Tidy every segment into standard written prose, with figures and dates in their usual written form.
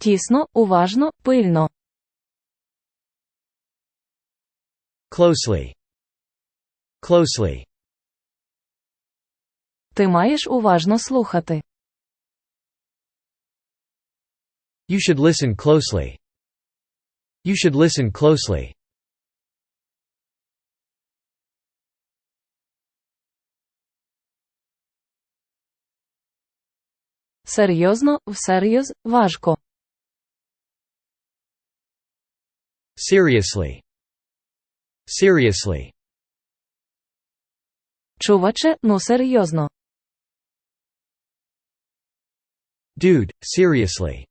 тісно, уважно, пильно. Closely. Closely. Ти маєш уважно слухати. You should listen closely. You should listen closely. Серйозно, всерйоз, важко. Seriously. Seriously. Чуваче, ну серйозно. Dude, seriously.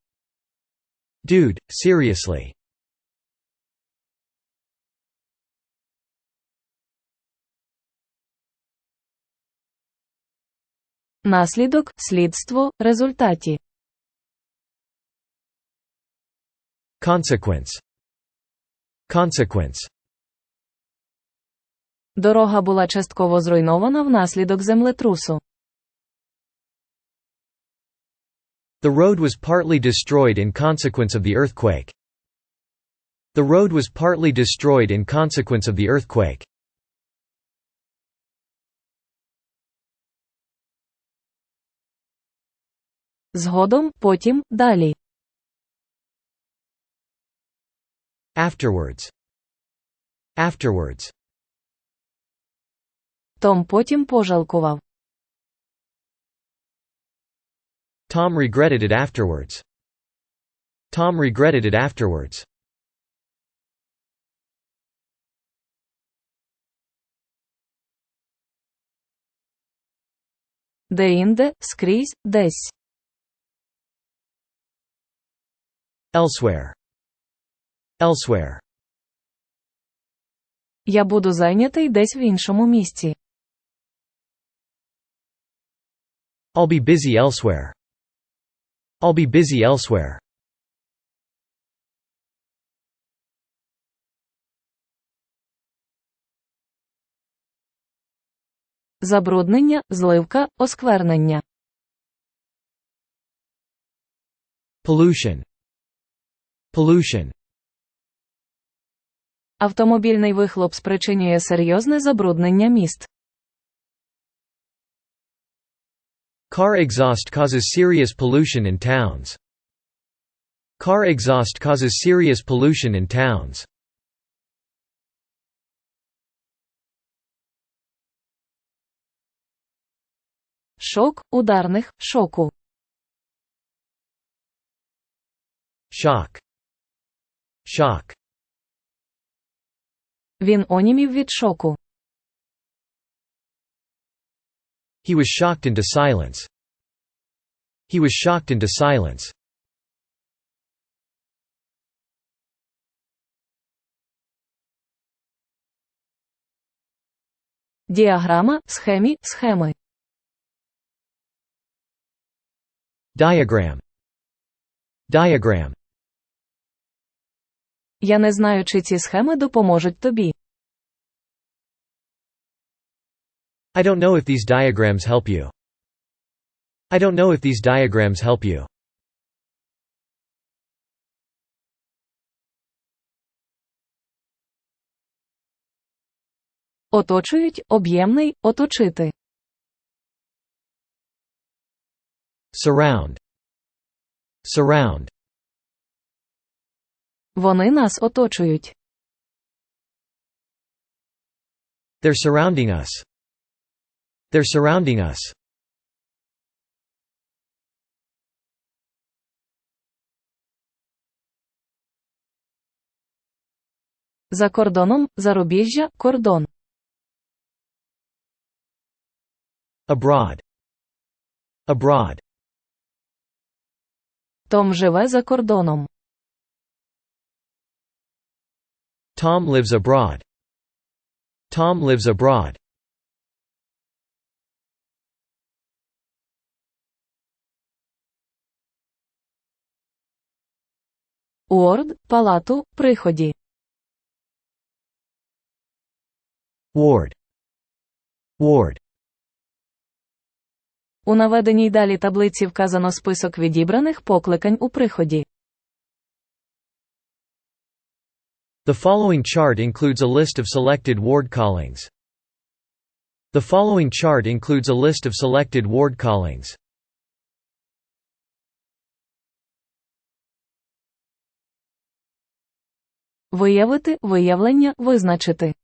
Dude, seriously. Наслідок, слідство, результаті. Consequence. Consequence. Дорога була частково зруйнована внаслідок землетрусу. The road was partly destroyed in consequence of the earthquake. The road was partly destroyed in consequence of the earthquake. Згодом, потім, далі. Afterwards. Afterwards. Том потім пожалкував. Tom regretted it afterwards. Tom regretted it afterwards. Деінде, скрізь, десь. Elsewhere. Elsewhere. Я буду зайнятий десь в іншому місці. I'll be busy elsewhere. I'll be busy elsewhere. Забруднення, зливка, осквернення. Pollution. Pollution. Автомобільний вихлоп спричинює серйозне забруднення міст. Car exhaust causes serious pollution in towns. Car exhaust causes serious pollution in towns. Шок, ударних, шоку. Shock. Shock. Він онімів від шоку. He was shocked into silence. He was shocked into silence. Діаграма, схемі, схеми. Diagram. Diagram. Я не знаю, чи ці схеми допоможуть тобі. I don't know if these diagrams help you. I don't know if these diagrams help you. Оточують, об'ємний, оточити. Surround. Surround. Вони нас оточують. They're surrounding us. They're surrounding us. За кордоном, зарубіжжя, кордон. Abroad. Abroad. Том живе за кордоном. Tom lives abroad. Tom lives abroad. Уорд, палату, приході. Ward. Ward. У наведеній далі таблиці вказано список відібраних покликань у приході. The following chart includes a list of selected ward callings. The following chart includes a list of selected ward callings. Виявити, виявлення, визначити.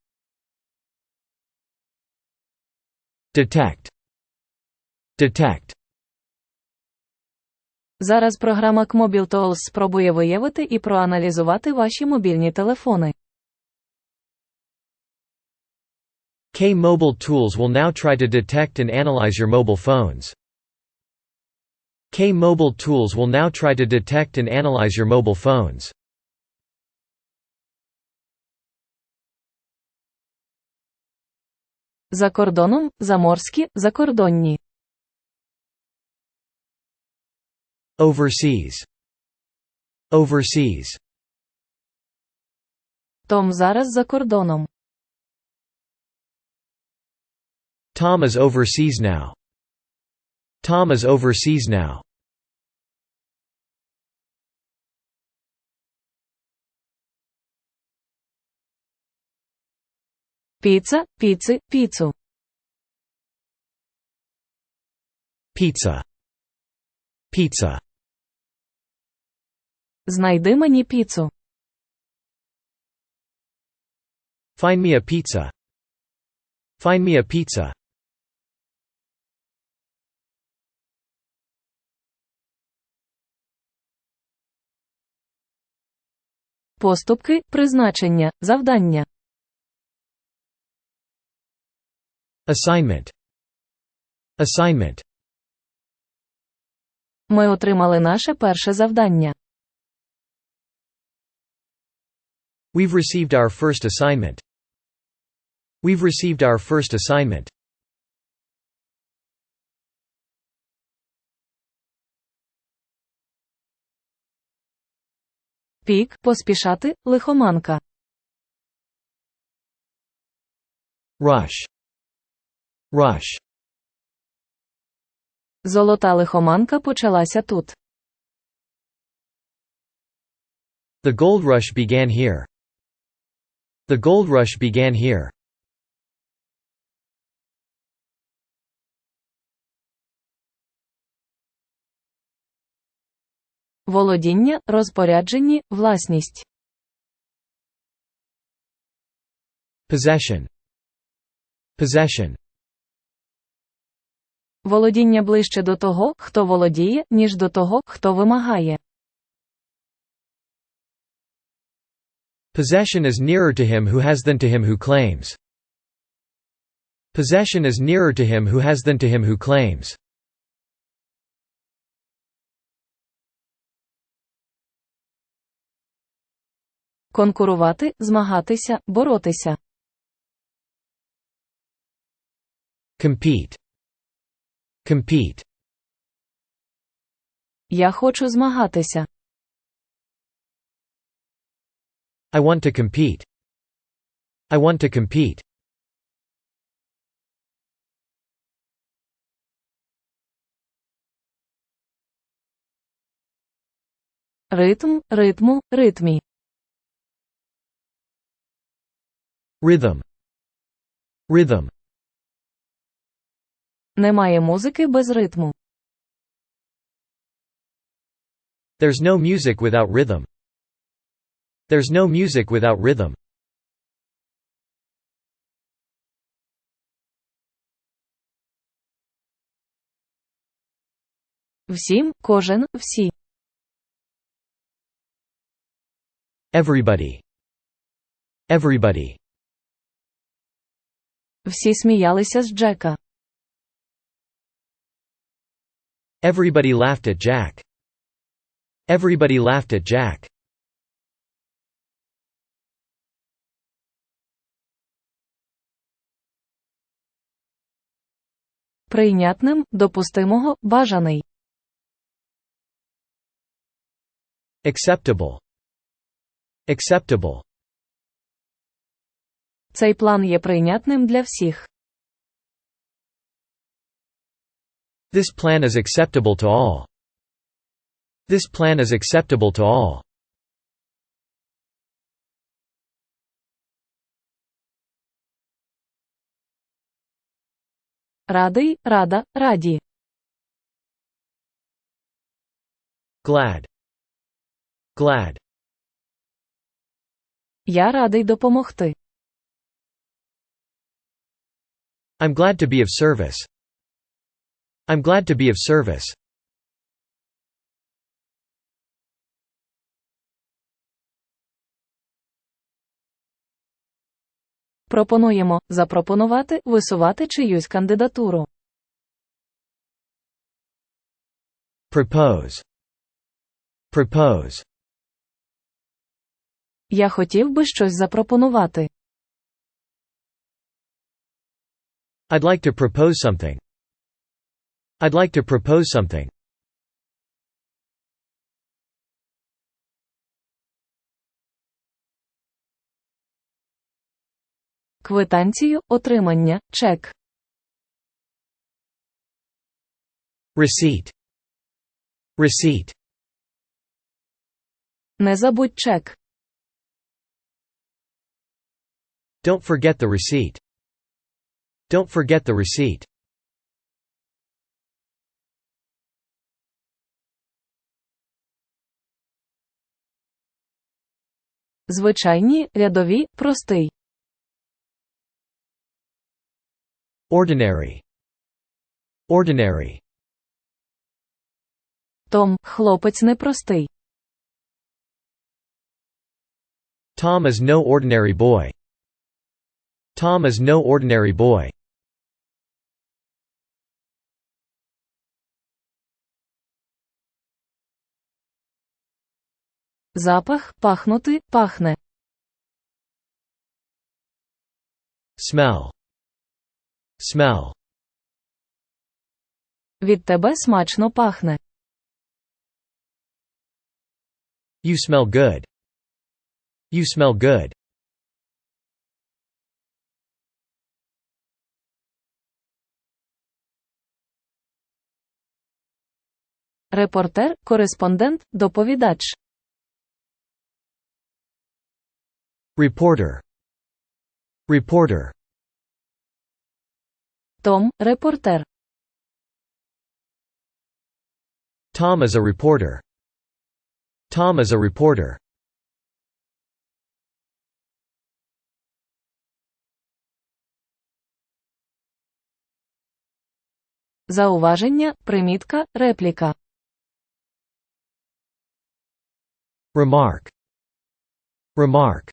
Detect. Detect. Зараз програма Kmobil Tools спробує виявити і проаналізувати ваші мобільні телефони. K-Mobile Tools will now try to detect and analyze your mobile phones. K-Mobile Tools will now try to detect and analyze your mobile phones. За кордоном, заморські, закордонні. Overseas. Overseas. Том зараз за кордоном. Tom is overseas now. Tom is overseas now. Піца, піци, піцу. Pizza. Pizza. Знайди мені піцу. Find me a pizza. Find me a pizza. Поступки, призначення, завдання. Assignment. Assignment. Ми отримали наше перше завдання. We've received our first assignment. We've received our first assignment. Пік, поспішати, лихоманка. Rush. Rush. Золота лихоманка почалася тут. The gold rush began here. The gold rush began here. Володіння, розпорядженні, власність. Possession. Possession. Володіння ближче до того, хто володіє, ніж до того, хто вимагає. Possession is nearer to him who has than to him who claims. Possession is nearer to him who has than to him who claims. Конкурувати, змагатися, боротися. Compete. Compete. Я хочу змагатися. I want to compete. I want to compete. Ритм, ритму, ритмі. Rhythm. Rhythm. Немає музики без ритму. There's no music without rhythm. There's no music without rhythm. Всім, кожен, всі. Everybody. Everybody. Всі сміялися з Джека. Everybody laughed at Jack. Everybody laughed at Jack. Прийнятним, допустимого, бажаний. Acceptable. Acceptable. Цей план є прийнятним для всіх. This plan is acceptable to all. This plan is acceptable to all. Радий, рада, раді. Glad. Glad. Я радий допомогти. I'm glad to be of service. I'm glad to be of service. Пропонуємо, запропонувати, висувати чиюсь кандидатуру. Propose. Propose. Я хотів би щось запропонувати. I'd like to propose something. I'd like to propose something. Квитанцію, отримання, чек. Receipt. Receipt. Не забудь чек. Don't forget the receipt. Don't forget the receipt. Звичайні, рядові, простий. Ordinary. Ordinary. Том, хлопець непростий. Tom is no ordinary boy. Tom is no ordinary boy. Запах, пахнути, пахне. Smell. Smell. Від тебе смачно пахне. You smell good. You smell good. Репортер, кореспондент, доповідач. Reporter. Reporter. Том, репортер. Tom is a reporter. Tom is a reporter. Зауваження, примітка, репліка. Remark. Remark.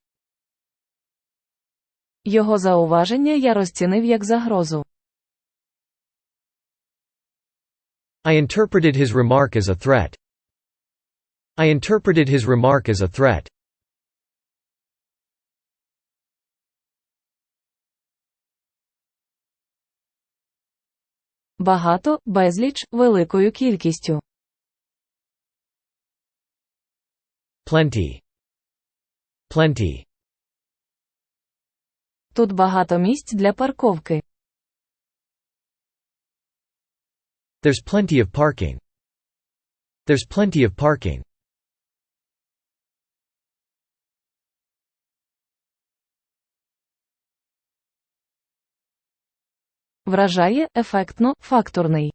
Його зауваження я розцінив як загрозу. I interpreted his remark as a threat. I interpreted his remark as a threat. Багато, безліч, великою кількістю. Plenty. Plenty. Тут багато місць для парковки. There's plenty of parking. There's plenty of parking. Вражає, ефектно, факторний.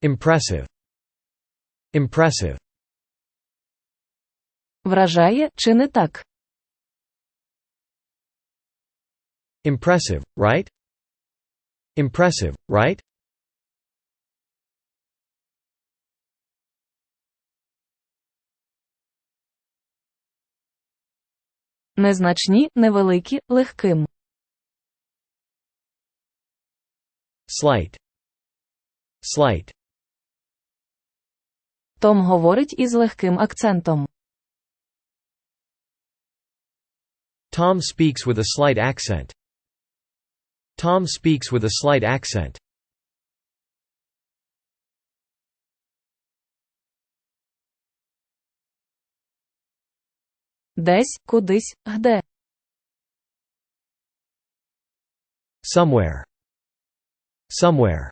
Impressive. Impressive. Вражає, чи не так? Impressive, right? Impressive, right? Незначні, невеликі, легким. Slight. Slight. Том говорить із легким акцентом. Tom speaks with a slight accent. Tom speaks with a slight accent. Десь, кудись, где. Somewhere. Somewhere.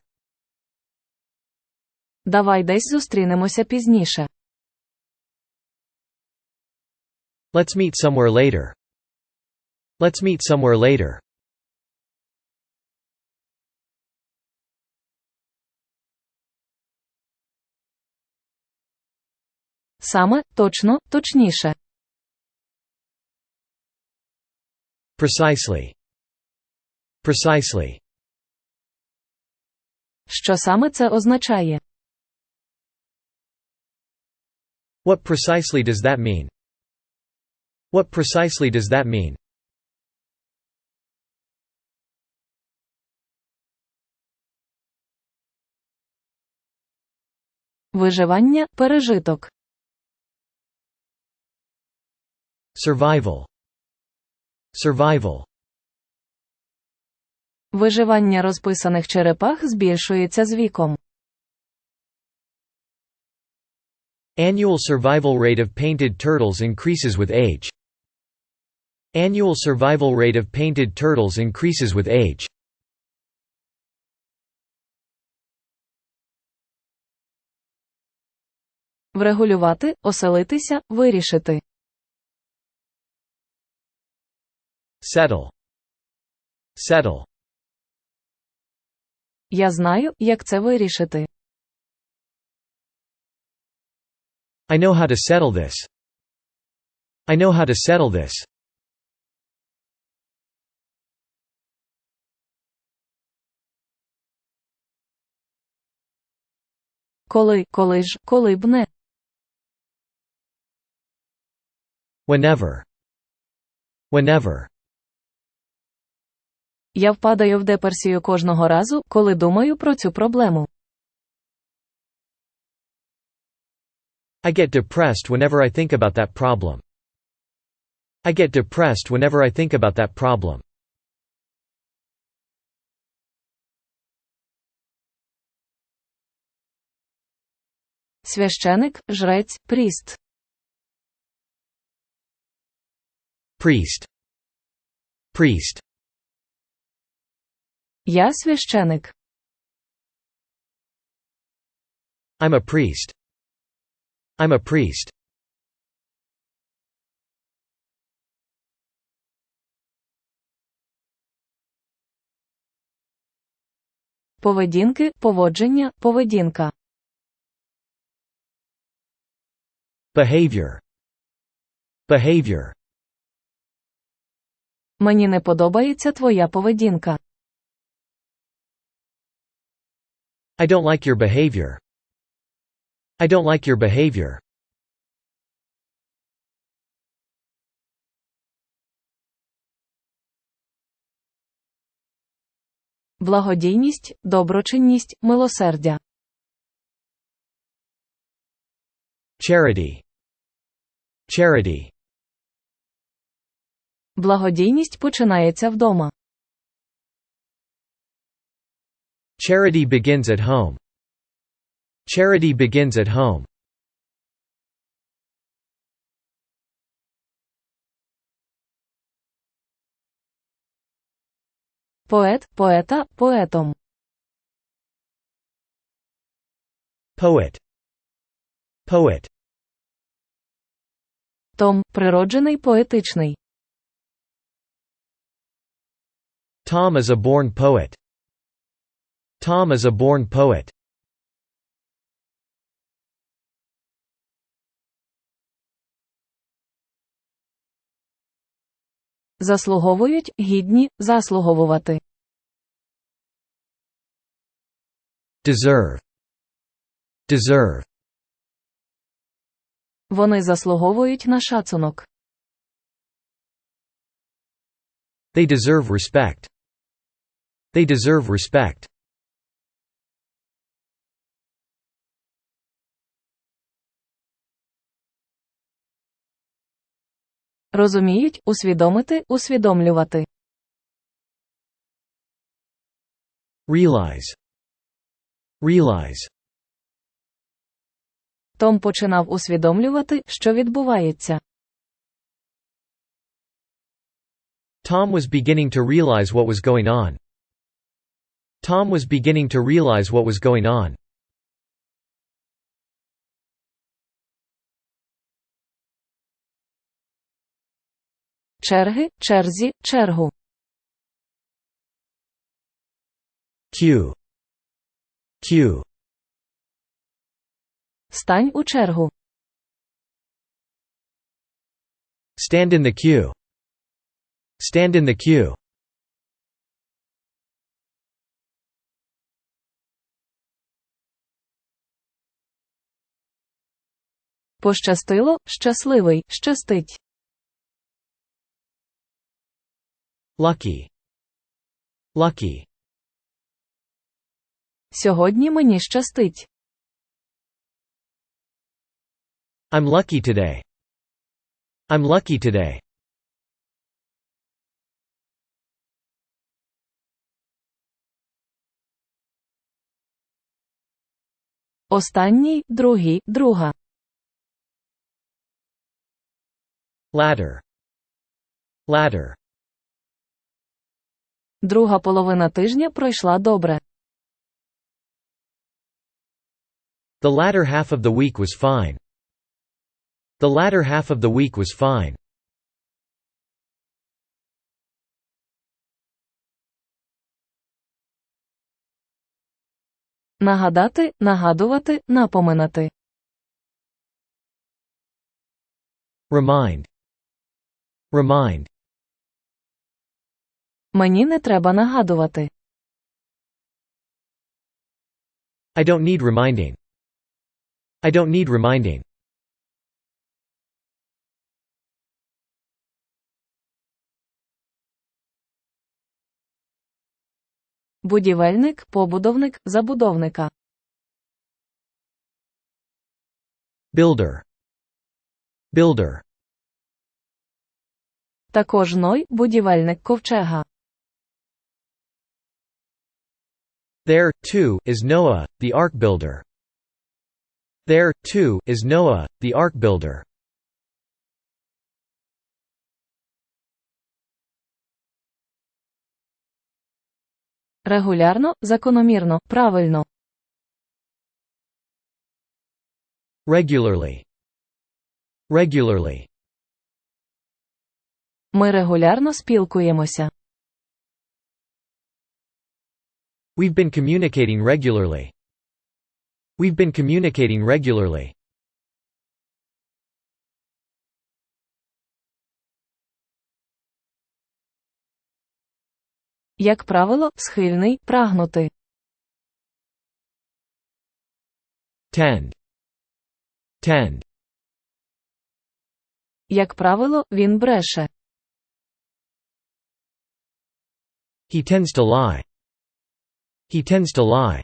Давай десь зустрінемося пізніше. Let's meet somewhere later. Let's meet somewhere later. Саме, точно, точніше. Precisely. Precisely. Що саме це означає? What precisely does that mean? What precisely does that mean? Виживання, пережиток. Survival. Survival. Виживання розписаних черепах збільшується з віком. Annual survival rate of painted turtles increases with age. Annual survival rate of painted turtles increases with age. Врегулювати, оселитися, вирішити. Settle. Settle. Я знаю, як це вирішити. I know how to settle this. I know how to settle this. Коли б не. Whenever. Whenever. Я впадаю в депресію кожного разу, коли думаю про цю проблему. I get depressed whenever I think about that problem. I get depressed whenever I think about that problem. Священик, жрець, пріст. Priest. Priest. Я священик. I'm a priest. I'm a priest. Поведінки, поводження, поведінка. Behavior. Behavior. Мені не подобається твоя поведінка. I don't like your behavior. I don't like your behavior. Благодійність, доброчинність, милосердя. Charity. Charity. Благодійність починається вдома. Charity begins at home. Charity begins at home. Поет, поета, поетом. Poet. Poet. Том, природжений, поетичний. Tom is a born poet. Tom is a born poet. Заслуговують, гідні, заслуговувати. Deserve. Deserve. Вони заслуговують на шацунок. They deserve respect. They deserve respect. Розуміють, усвідомити, усвідомлювати. Realize. Realize. Том починав усвідомлювати, що відбувається. Tom was beginning to realize what was going on. Tom was beginning to realize what was going on. Черги, черзі, чергу. Queue. Queue. Стань у чергу. Stand in the queue. Stand in the queue. Пощастило, щасливий, щастить. Lucky. Lucky. Сьогодні мені щастить. I'm lucky today. I'm lucky today. Останній, другий, друга. Ladder. Ladder. Друга половина тижня пройшла добре. The latter half of the week was fine. The latter half of the week was fine. Нагадати, нагадувати, напоминати. Remind. Remind. Мені не треба нагадувати. I don't need reminding. I don't need reminding. Будівельник, побудовник, забудовника. Builder. Builder. Також Ной, будівельник ковчега. There, too, is Noah, the ark builder. There, too, is Noah, the ark builder. Регулярно, закономірно, правильно. Regularly. Regularly. Ми регулярно спілкуємося. We've been communicating regularly. We've been communicating regularly. Як правило, схильний, прагнути. Tend. Tend. Як правило, він бреше. He tends to lie. He tends to lie.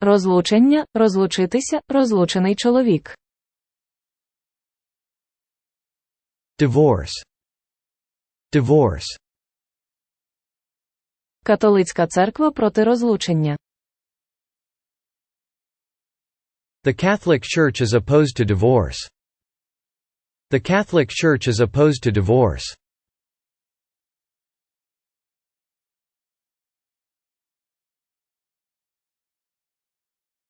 Розлучення, розлучитися, розлучений чоловік. Divorce. Divorce. Католицька церква проти розлучення. The Catholic Church is opposed to divorce. The Catholic Church is opposed to divorce.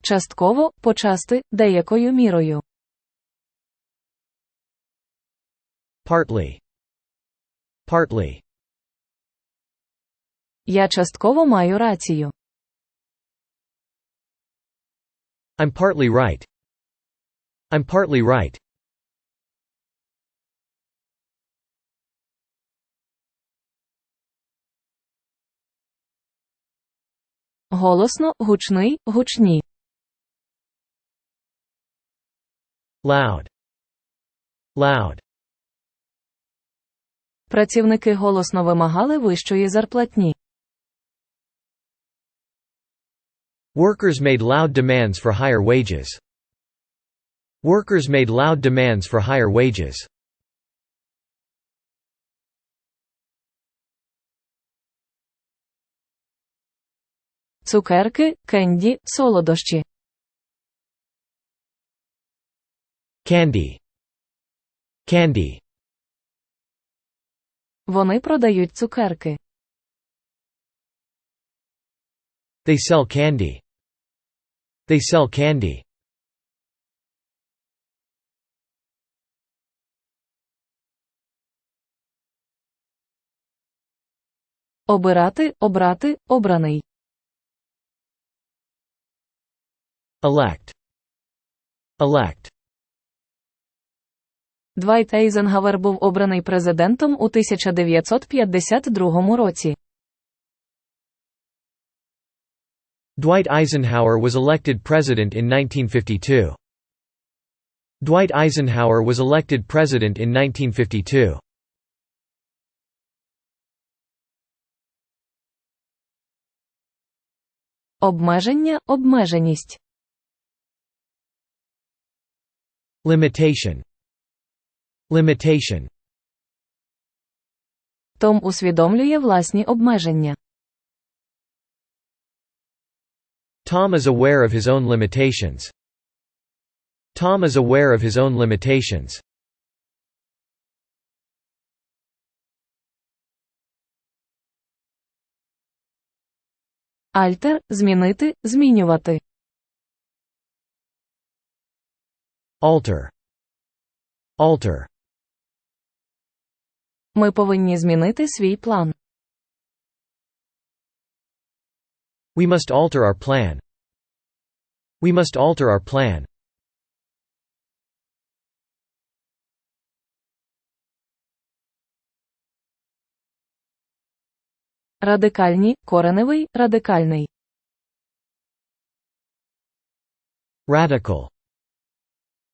Частково, почасти, деякою мірою. Partly. Partly. Я частково маю рацію. I'm partly right. I'm partly right. Голосно, гучний, гучні. Loud. Loud. Працівники голосно вимагали вищої зарплатні. Workers made loud demands for higher wages. Workers made loud demands for higher wages. Цукерки, кенді, солодощі. Candy. Candy. Вони продають цукерки. They sell candy. They sell candy. Обирати, обрати, обраний. Elect. Elect. Двайт Ейзенгауер був обраний президентом у 1952 році. Dwight Eisenhower was elected president in 1952. Dwight Eisenhower was elected president in 1952. Обмеження, обмеженість. Limitation. Limitation. Том усвідомлює власні обмеження. Tom is aware of his own limitations. Tom is aware of his own limitations. Альтер – змінити, змінювати. Alter. Alter. Ми повинні змінити свій план. We must alter our plan. We must alter our plan. Радикальні, кореневий, радикальний. Radical.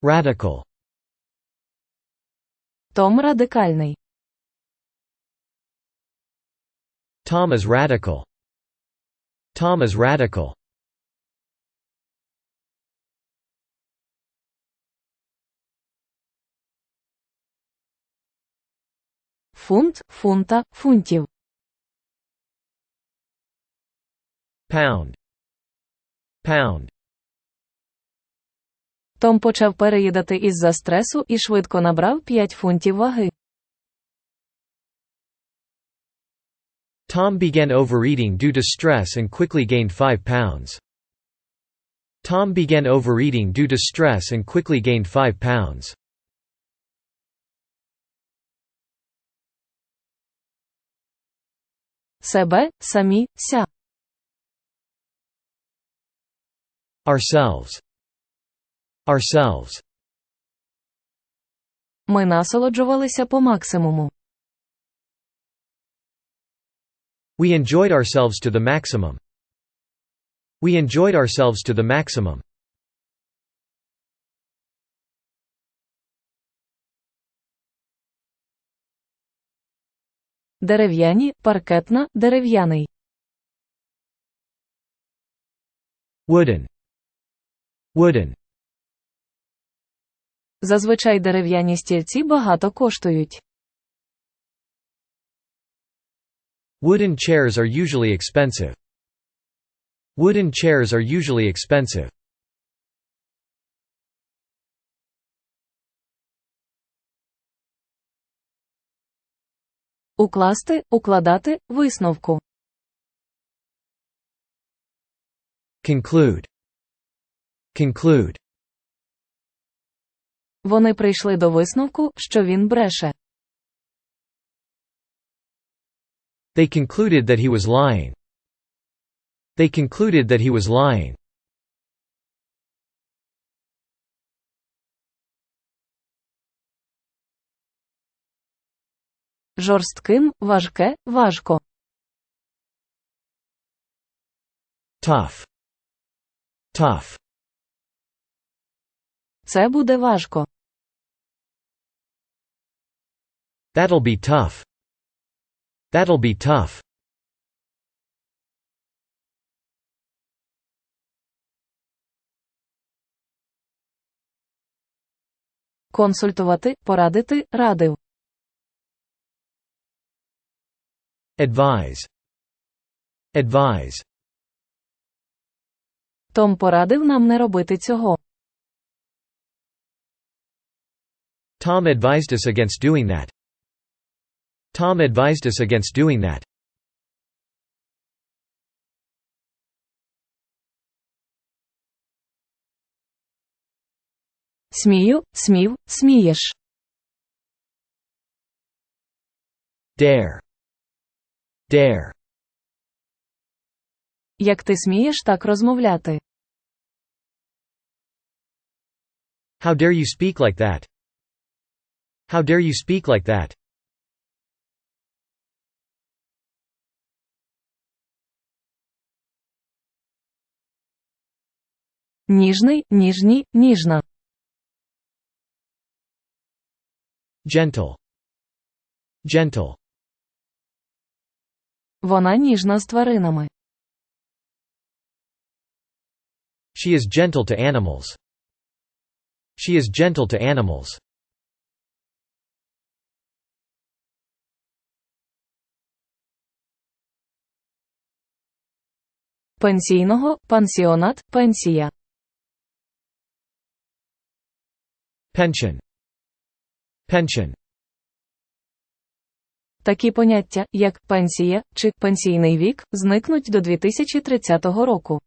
Radical. Том радикальний. Tom is radical. Tom is radical. Фунт, фунта, фунтів. Pound. Pound. Том почав переїдати із-за стресу і швидко набрав 5 фунтів ваги. Tom began overeating due to stress and quickly gained 5 pounds. Tom began overeating due to stress and quickly gained 5 pounds. Себе, самі, ся. Ourselves. Ourselves. Ми насолоджувалися по максимуму. We enjoyed ourselves to the maximum. We enjoyed ourselves to the maximum. Дерев'яні, паркетна, дерев'яний. Wooden. Wooden. Зазвичай дерев'яні стільці багато коштують. Wooden chairs are usually expensive. Wooden chairs are usually expensive. Укласти, укладати, висновку. Conclude. Conclude. Вони прийшли до висновку, що він бреше. They concluded that he was lying. They concluded that he was lying. Жорстким, важке, важко. Tough. Tough. Це буде важко. That'll be tough. That'll be tough. Консультувати, порадити, радив. Advise. Advise. Том порадив нам не робити цього. Tom advised us against doing that. Tom advised us against doing that. Смію, смів, смієш. Dare. Dare. Як ти смієш так розмовляти? How dare you speak like that? How dare you speak like that? Ніжний, ніжні, ніжна. Gentle. Gentle. Вона ніжна з тваринами. She is gentle to animals. She is gentle to animals. Пенсійного, пансіонат, пенсія. Pension. Pension. Такі поняття, як «пенсія» чи «пенсійний вік» зникнуть до 2030 року.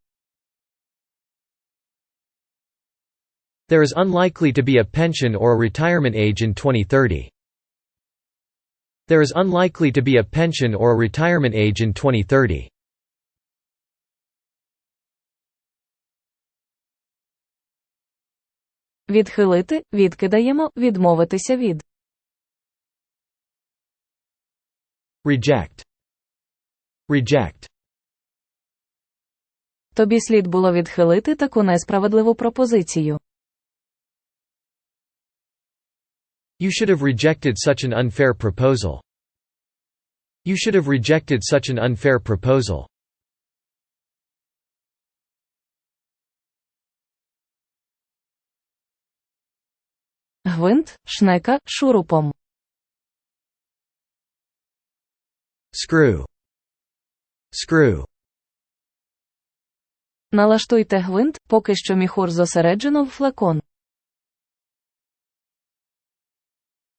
There is unlikely to be a pension or a retirement age in 2030. There is unlikely to be a pension or a retirement age in 2030. Відхилити, відкидаємо, відмовитися від. Reject. Reject. Тобі слід було відхилити таку несправедливу пропозицію. You should have rejected such an unfair proposal. You should have rejected such an unfair proposal. Гвинт, шнека, шурупом. Screw. Screw. Налаштуйте гвинт, поки що міхур зосереджено в флакон.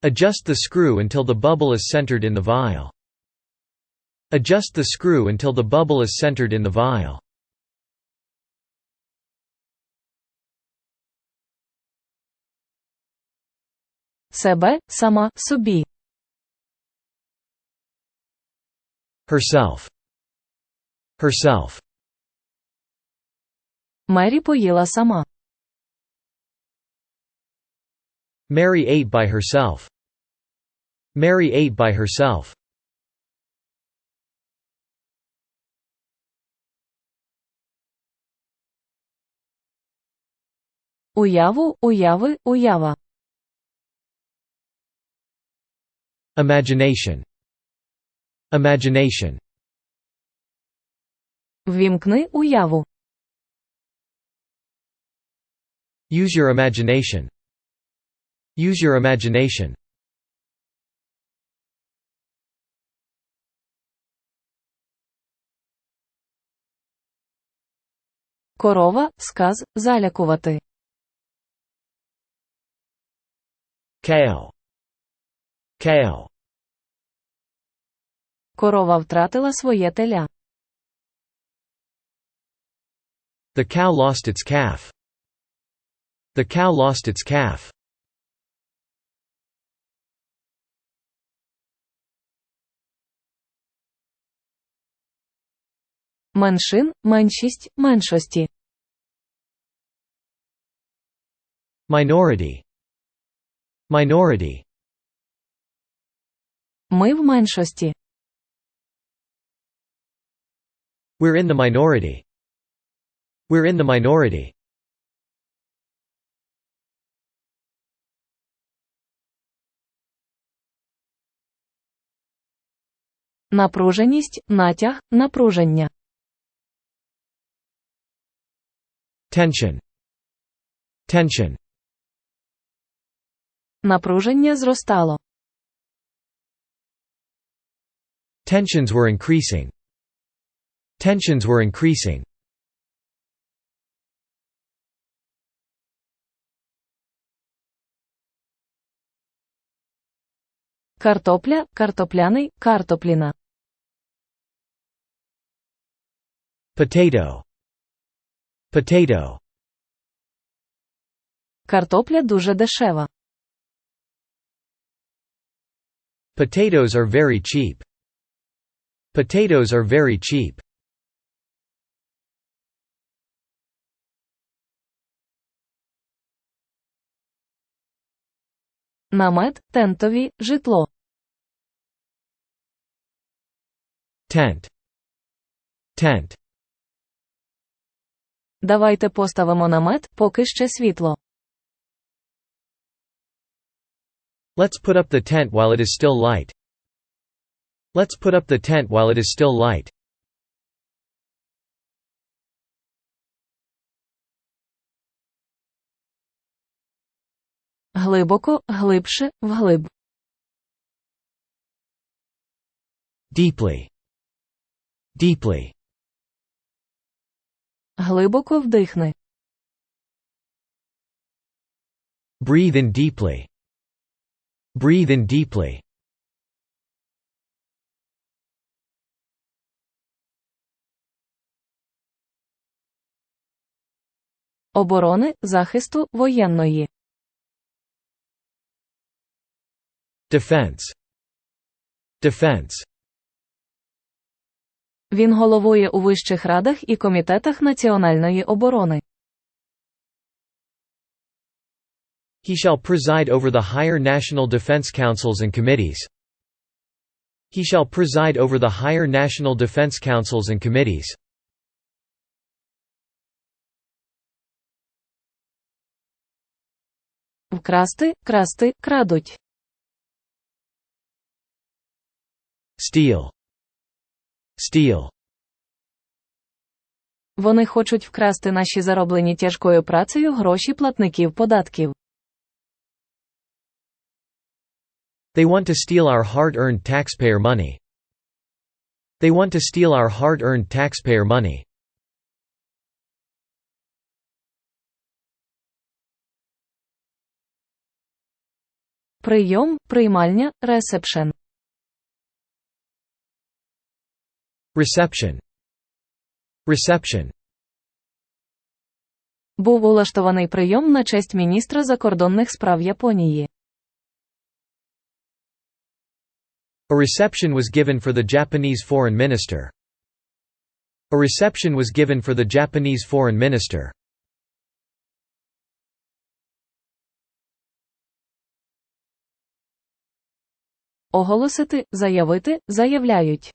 Adjust the screw until the bubble is centered in the vial. Adjust the screw until the bubble is centered in the vial. Себе, сама, собі. Herself. Herself. Мері поїла сама. Mary ate by herself. Mary ate by herself. Уяву, уяви, уява. Imagination. Imagination. Ввімкни уяву. Use your imagination. Use your imagination. Корова, сказ, залякувати. Cow. Cow. Корова втратила своє теля. The cow lost its calf. The cow lost its calf. Меншин, меншість, меншості. Minority. Minority. Ми в меншості. We're in the minority. We're in the minority. Напруженість, натяг, напруження. Tension. Tension. Напруження зростало. Tensions were increasing. Tensions were increasing. Картопля, картопляний, картопліна. Potato. Potato. Картопля дуже дешева. Potatoes are very cheap. Potatoes are very cheap. намет, тентові, житло. Tent. Tent. Давайте поставимо намет, поки ще світло. Let's put up the tent while it is still light. Let's put up the tent while it is still light. Глибоко, глибше, вглиб. Deeply. Deeply. Глибоко вдихни. Breathe in deeply. Breathe in deeply. Оборони, захисту, воєнної. Defense. Defense. Він головує у вищих радах і комітетах національної оборони. He shall preside over the higher national defense councils and committees. He shall preside over the higher national defense councils and committees. Вкрасти, красти, крадуть. Steal. Steal. Вони хочуть вкрасти наші зароблені тяжкою працею гроші платників податків. They want to steal our hard-earned taxpayer money. They want to steal our hard-earned taxpayer money. Прийом, приймальня, ресепшен. Reception. Reception. Був улаштований прийом на честь міністра закордонних справ Японії. A reception was given for the Japanese foreign minister. A reception was given for the Japanese foreign minister. Оголосити, заявити, заявляють.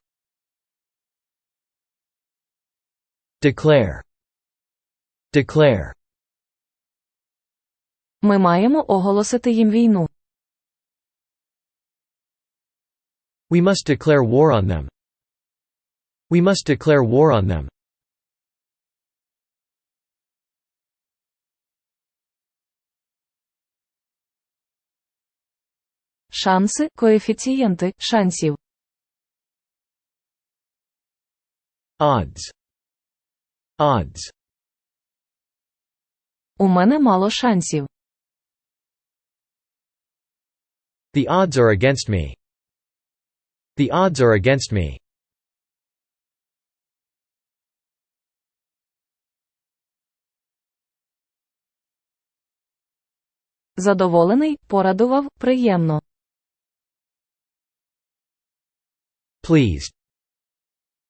Declare. Declare. Ми маємо оголосити їм війну. We must declare war on them. We must declare war on them. Шанси, коефіцієнти, шансів. Odds. Odds. У мене мало шансів. The odds are against me. The odds are against me. Задоволений, порадував, приємно. Pleased.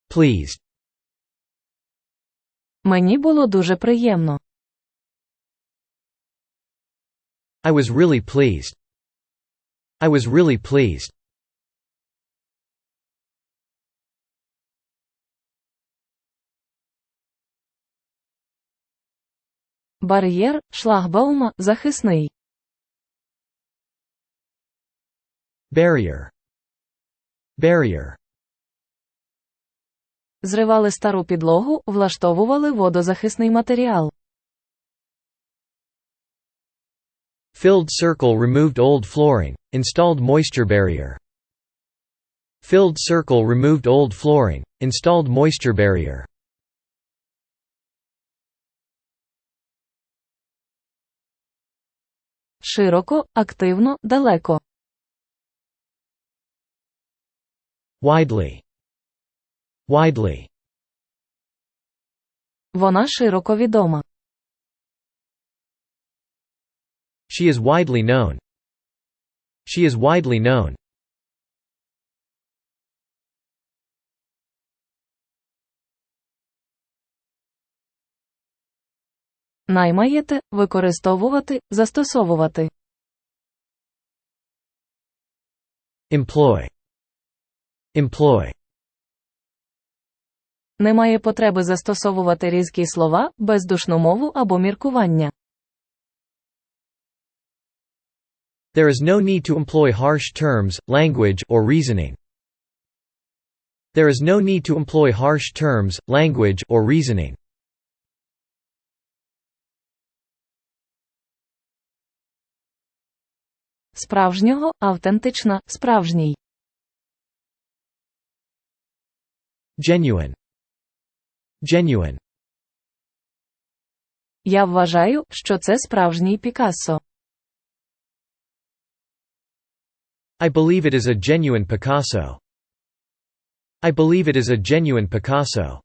Pleased. Мені було дуже приємно. I was really pleased. I was really pleased. Бар'єр, шлагбаума, захисний. Barrier. Barrier. Зривали стару підлогу, влаштовували водозахисний матеріал. Filled circle removed old flooring, installed moisture barrier. Filled circle removed old flooring, installed moisture barrier. Широко, активно, далеко. Widely. Widely. Вона широко відома. She is widely known. She is widely known. Наймаєте, використовувати, застосовувати. Employ. Employ. Немає потреби застосовувати різкі слова, бездушну мову або міркування. There is no need to employ harsh terms, language, or reasoning. There is no need to employ harsh terms, language, or reasoning. Справжнього, автентична, справжній. Genuine. Genuine. Я вважаю, що це справжній Пікассо. I believe it is a genuine Picasso. I believe it is a genuine Picasso.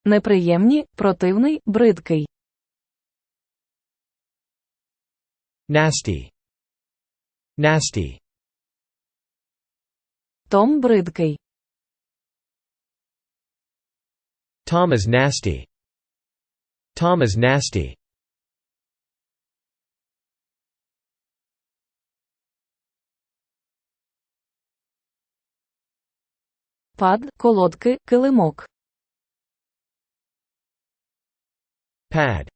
Неприємні, противний, бридкий. Nasty. Nasty. Том бридкий. Tom is nasty. Tom is nasty. Пад, колодки, килимок. Pad.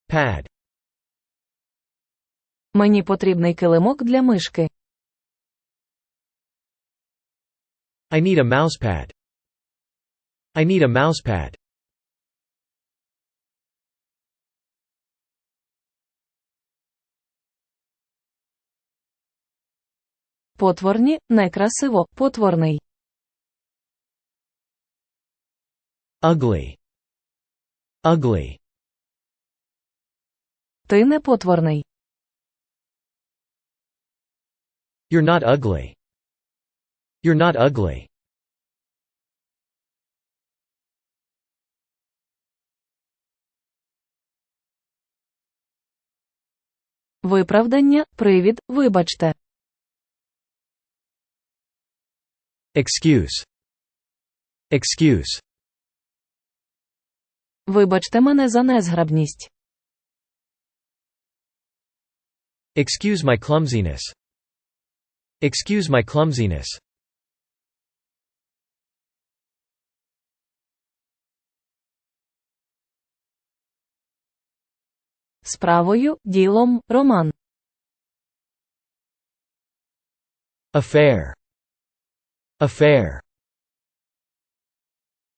Pad. Мені потрібний килимок для мишки. I need a mousepad. I need a mousepad. Потворні, некрасиво, потворний. Ugly. Ugly. Ти не потворний. You're not ugly. You're not ugly. Виправдання, привід, вибачте. Excuse. Excuse. Вибачте мене за незграбність. Excuse my clumsiness. Excuse my clumsiness. Справою, ділом, роман. Affair. Affair.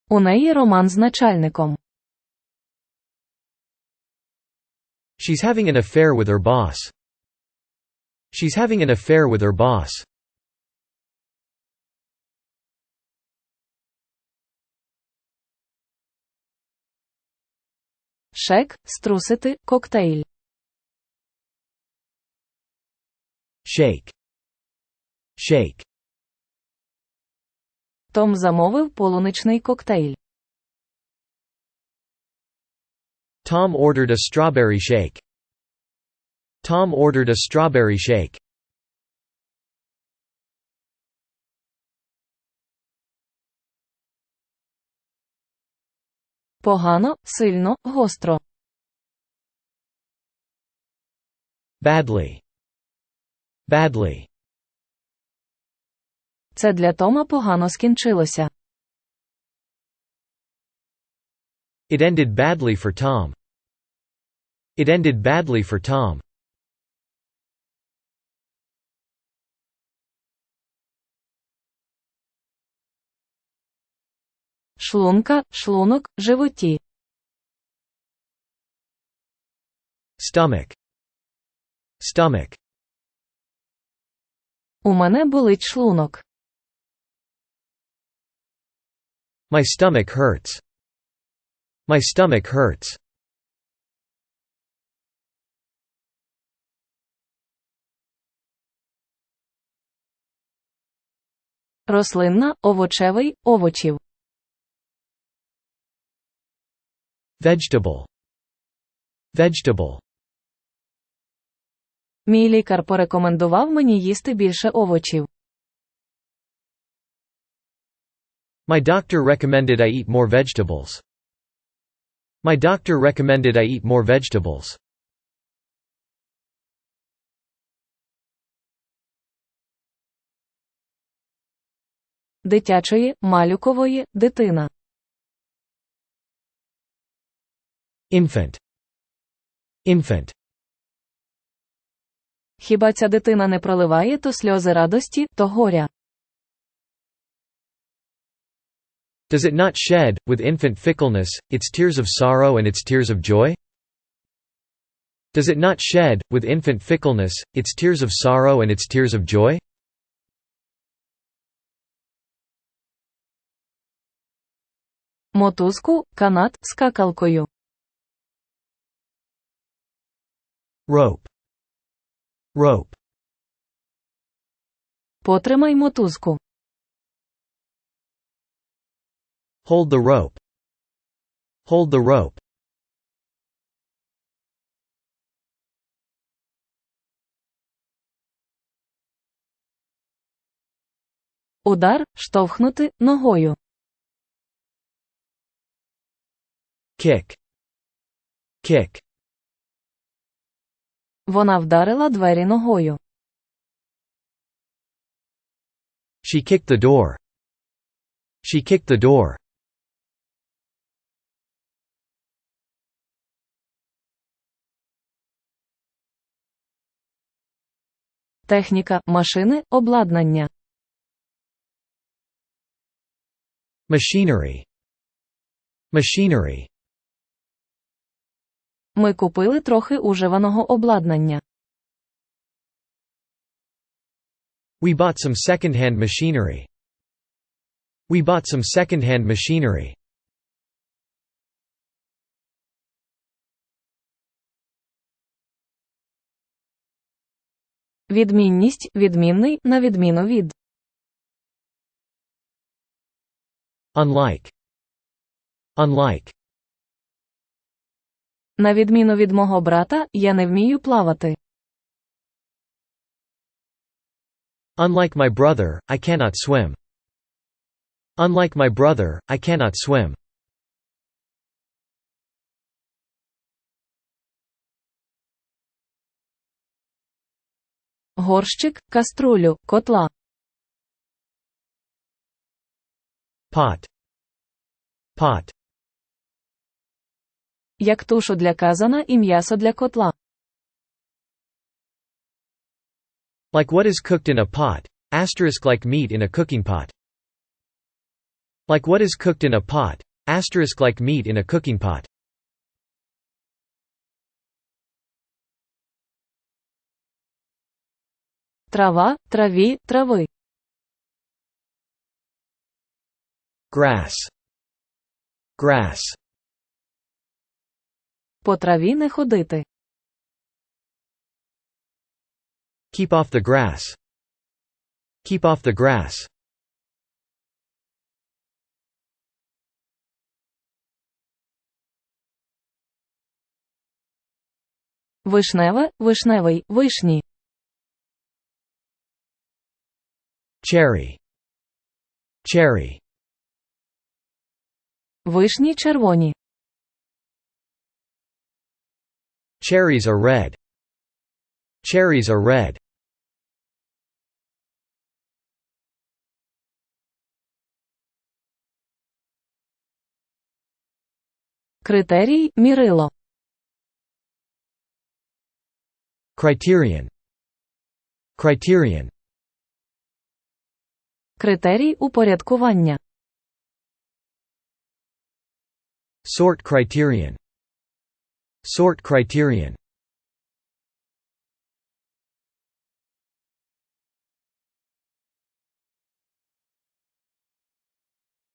У неї роман з начальником. She's having an affair with her boss. She's having an affair with her boss. Шек, струсити, коктейль. Shake. Shake. Том замовив полуничний коктейль. Tom ordered a strawberry shake. Tom ordered a strawberry shake. Погано, сильно, гостро. Badly. Badly. Це для Тома погано скінчилося. It ended badly for Tom. It ended badly for Tom. Шлунка, шлунок, животі. Stomach. Stomach. У мене болить шлунок. My stomach hurts. My stomach hurts. Рослинна, овочевий, овочів. Vegetable. Vegetable. Мій лікар порекомендував мені їсти більше овочів. My doctor recommended I eat more vegetables. My doctor recommended I eat more vegetables. Дитячої, малюкової, дитина. Infant. Infant. Хіба ця дитина не проливає то сльози радості, то горя? Does it not shed, with infant fickleness, its tears of sorrow and its tears of joy? Does it not shed, with infant fickleness, its tears of sorrow and its tears of joy? Мотузку, канат, скакалкою. Rope. Rope. Потримай мотузку. Hold the rope. Hold the rope. Удар, штовхнути, ногою. Kick. Kick. Вона вдарила двері ногою. She kicked the door. She kicked the door. Техніка, машини, обладнання. Machinery. Machinery. Ми купили трохи уживаного обладнання. We bought some second-hand machinery. We bought some second-hand machinery. Відмінність, відмінний, на відміну від. Unlike. Unlike. На відміну від мого брата, я не вмію плавати. Unlike my brother, I cannot swim. Unlike my brother, I cannot swim. Горщик, каструлю, котла. Pot. Pot. Як тушу для казана і м'ясо для котла. Like what is cooked in a pot, asterisk like meat in a cooking pot. Like what is cooked in a pot, asterisk like meat in a cooking pot. Трава, траві, трави. Grass. Grass. По траві не ходити. Keep off the grass. Keep off the grass. Вишневе, вишневий, вишні. Cherry. Cherry. Вишні червоні. Cherries are red. Cherries are red. Критерій, мірило. Criterion. Criterion. Критерій упорядкування. Sort criterion. Sort criterion.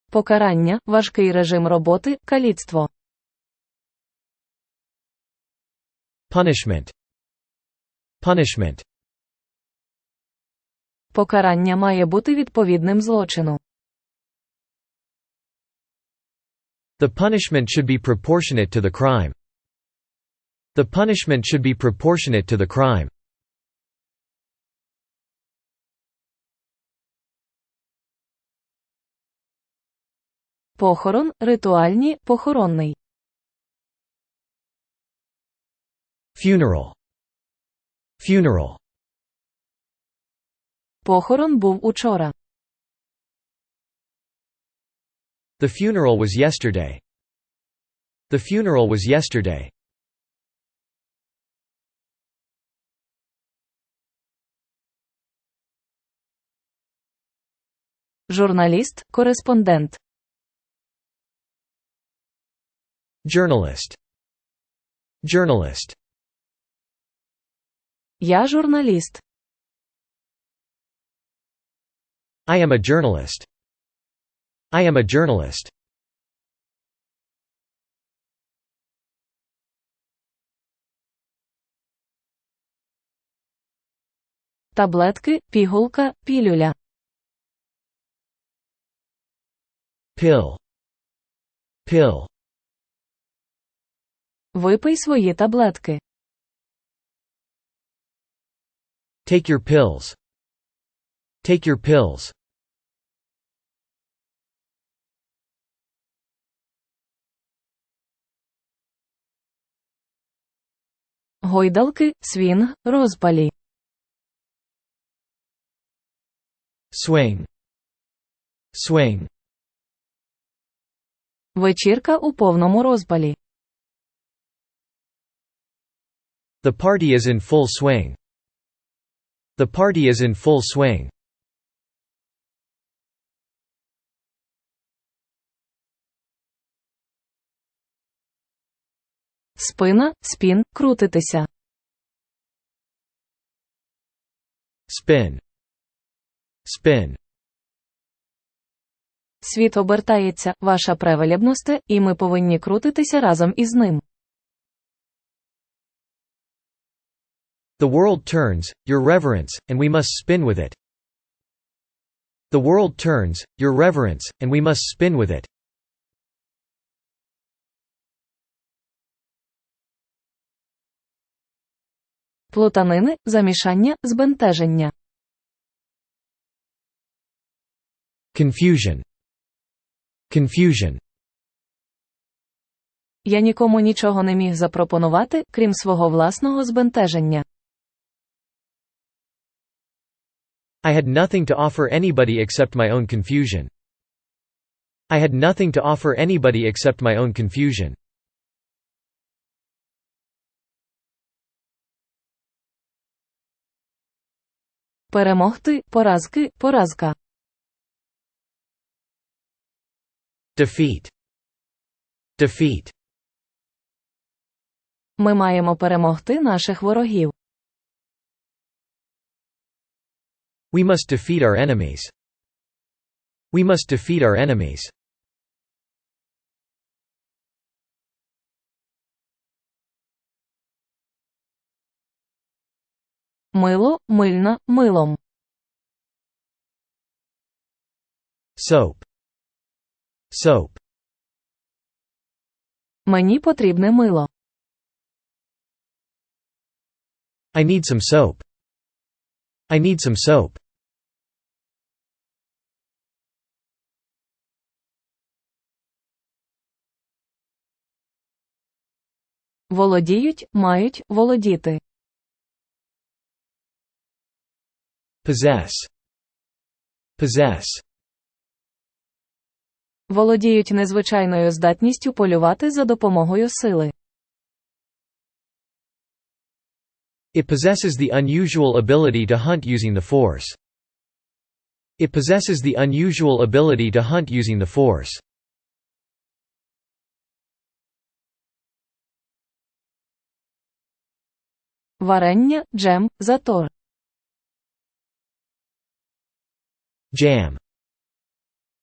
Покарання, важкий режим роботи, каліцтво. Punishment. Punishment. Покарання має бути відповідним злочину. The punishment should be proportionate to the crime. The punishment should be proportionate to the crime. Похорон, ритуальні, похоронний. Funeral. Funeral. Похорон був учора. The funeral was yesterday. The funeral was yesterday. Журналіст, кореспондент. Journalist. Journalist. Я журналіст. I am a journalist. I am a journalist. Таблетки, пігулка, пілюля. Pill. Pill. Випий свої таблетки. Take your pills. Take your pills. Гойдалки, свінг, розпалі. Swing. Swing. Вечірка у повному розпалі. The party is in full swing. The party is in full swing. Спина, спін, крутитися. Spin. Spin. Світ обертається, ваша превелебносте, і ми повинні крутитися разом із ним. The world turns, your reverence, and we must spin with it. The world turns, your reverence, and we must spin with it. Плутанини, замішання, збентеження. Confusion. Confusion. Я нікому нічого не міг запропонувати, крім свого власного збентеження. I had nothing to offer anybody except my own confusion. I had nothing to offer anybody except my own confusion. Перемогти, поразки, поразка. Defeat. Defeat. Ми маємо перемогти наших ворогів. We must defeat our enemies. We must defeat our enemies. Мило, мильна, милом. Soap. Soap. Мені потрібне мило. I need some soap. I need some soap. Володіють, мають, володіти. Possess. Possess. Володіють незвичайною здатністю полювати за допомогою сили. It possesses the unusual ability to hunt using the force. It possesses the unusual ability to hunt using the force. Варення, джем, затор. Jam.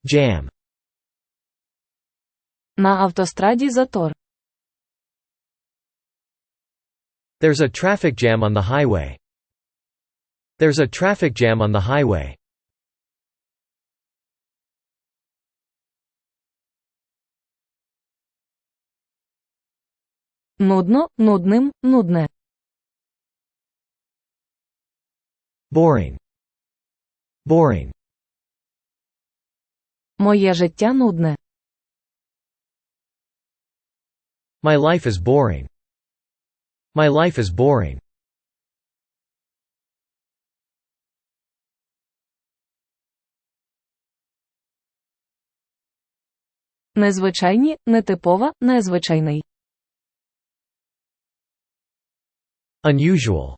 Jam. На автостраді затор. There's a traffic jam on the highway. There's a traffic jam on the highway. Нудно, нудним, нудне. Boring. Boring. Моє життя нудне. My life is boring. My life is boring. Незвичайні, нетипова, незвичайний. Unusual.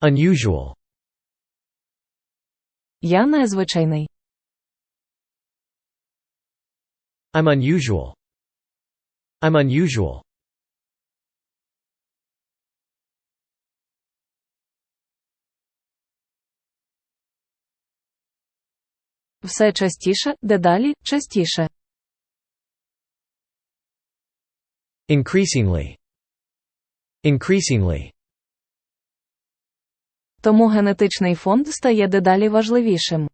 Unusual. Я незвичайний. I'm unusual. I'm unusual. Все частіше, дедалі, частіше. Increasingly. Increasingly. Тому генетичний фонд стає дедалі важливішим.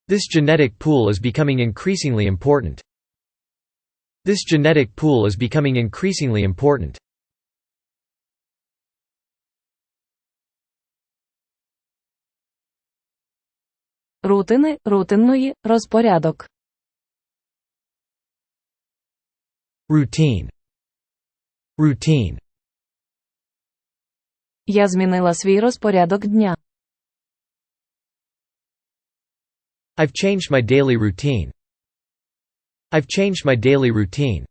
This genetic pool is becoming increasingly important. This genetic pool is becoming increasingly important. Рутини, рутинної, розпорядок. Routine. Routine. Я змінила свій розпорядок дня. I've changed my daily routine. I've changed my daily routine.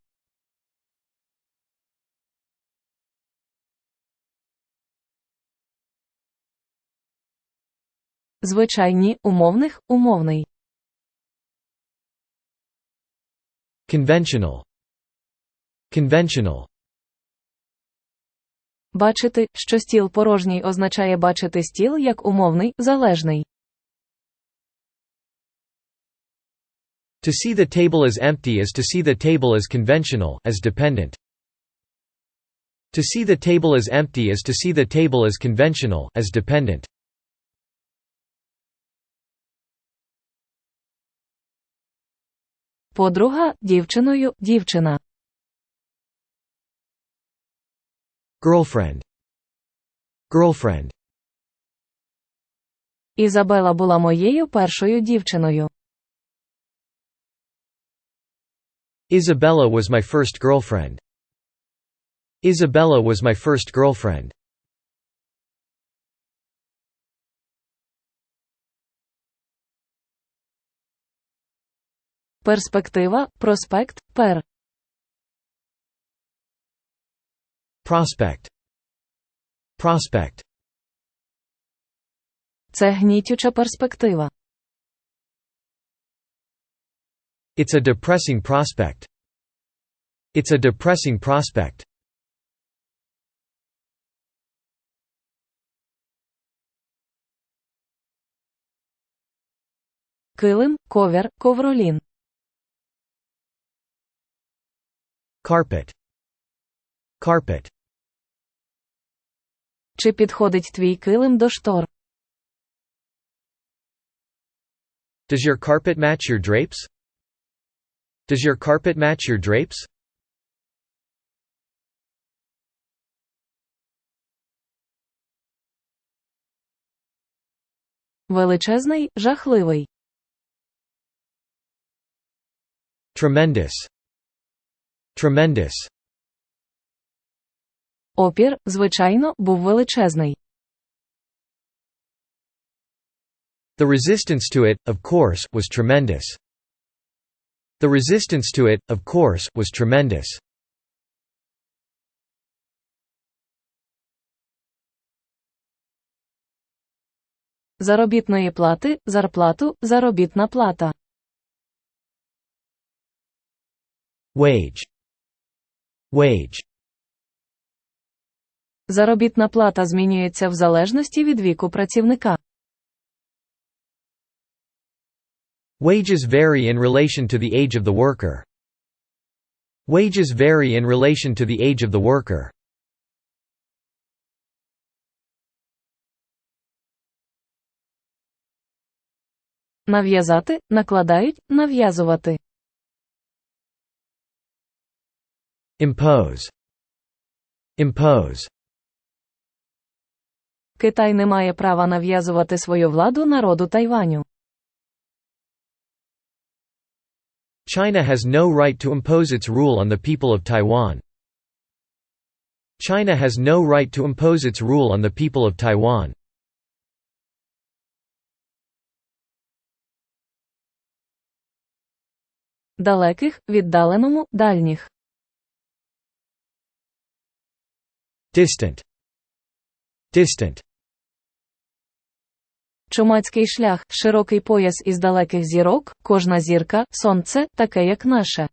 Звичайні, умовних, умовний. Conventional. Conventional. Бачити, що стіл порожній означає бачити стіл як умовний, залежний. To see the table as empty is to see the table as conventional, as dependent. To see the table as empty is to see the table as conventional, as dependent. Подруга, дівчиною, дівчина. Girlfriend. Girlfriend. Ізабела була моєю першою дівчиною. Isabella was my first girlfriend. Isabella was my first girlfriend. Перспектива, проспект, пер. Prospect. Prospect. Це гнітюча перспектива. It's a depressing prospect. It's a depressing prospect. Килим, ковер, ковролін. Carpet. Carpet. Чи підходить твій килим до штор? Does your carpet match your drapes? Does your carpet match your drapes? Величезний, жахливий. Tremendous. Tremendous. Опір, звичайно, був величезний. The resistance to it, of course, was tremendous. The resistance to it, of course, was tremendous. Заробітної плати, зарплату, заробітна плата. Wage. Wage. Заробітна плата змінюється в залежності від віку працівника. Wages vary in relation to the age of the worker. Wages vary in relation to the age of the worker. Нав'язати, накладають, нав'язувати. Impose. Impose. Китай не має права нав'язувати свою владу народу Тайваню. China has no right to impose its rule on the people of Taiwan. China has no right to impose its rule on the people of Taiwan. Далеких, віддаленому, дальніх. Distant. Distant. Чумацький шлях – широкий пояс із далеких зірок, кожна зірка – сонце, таке як наше.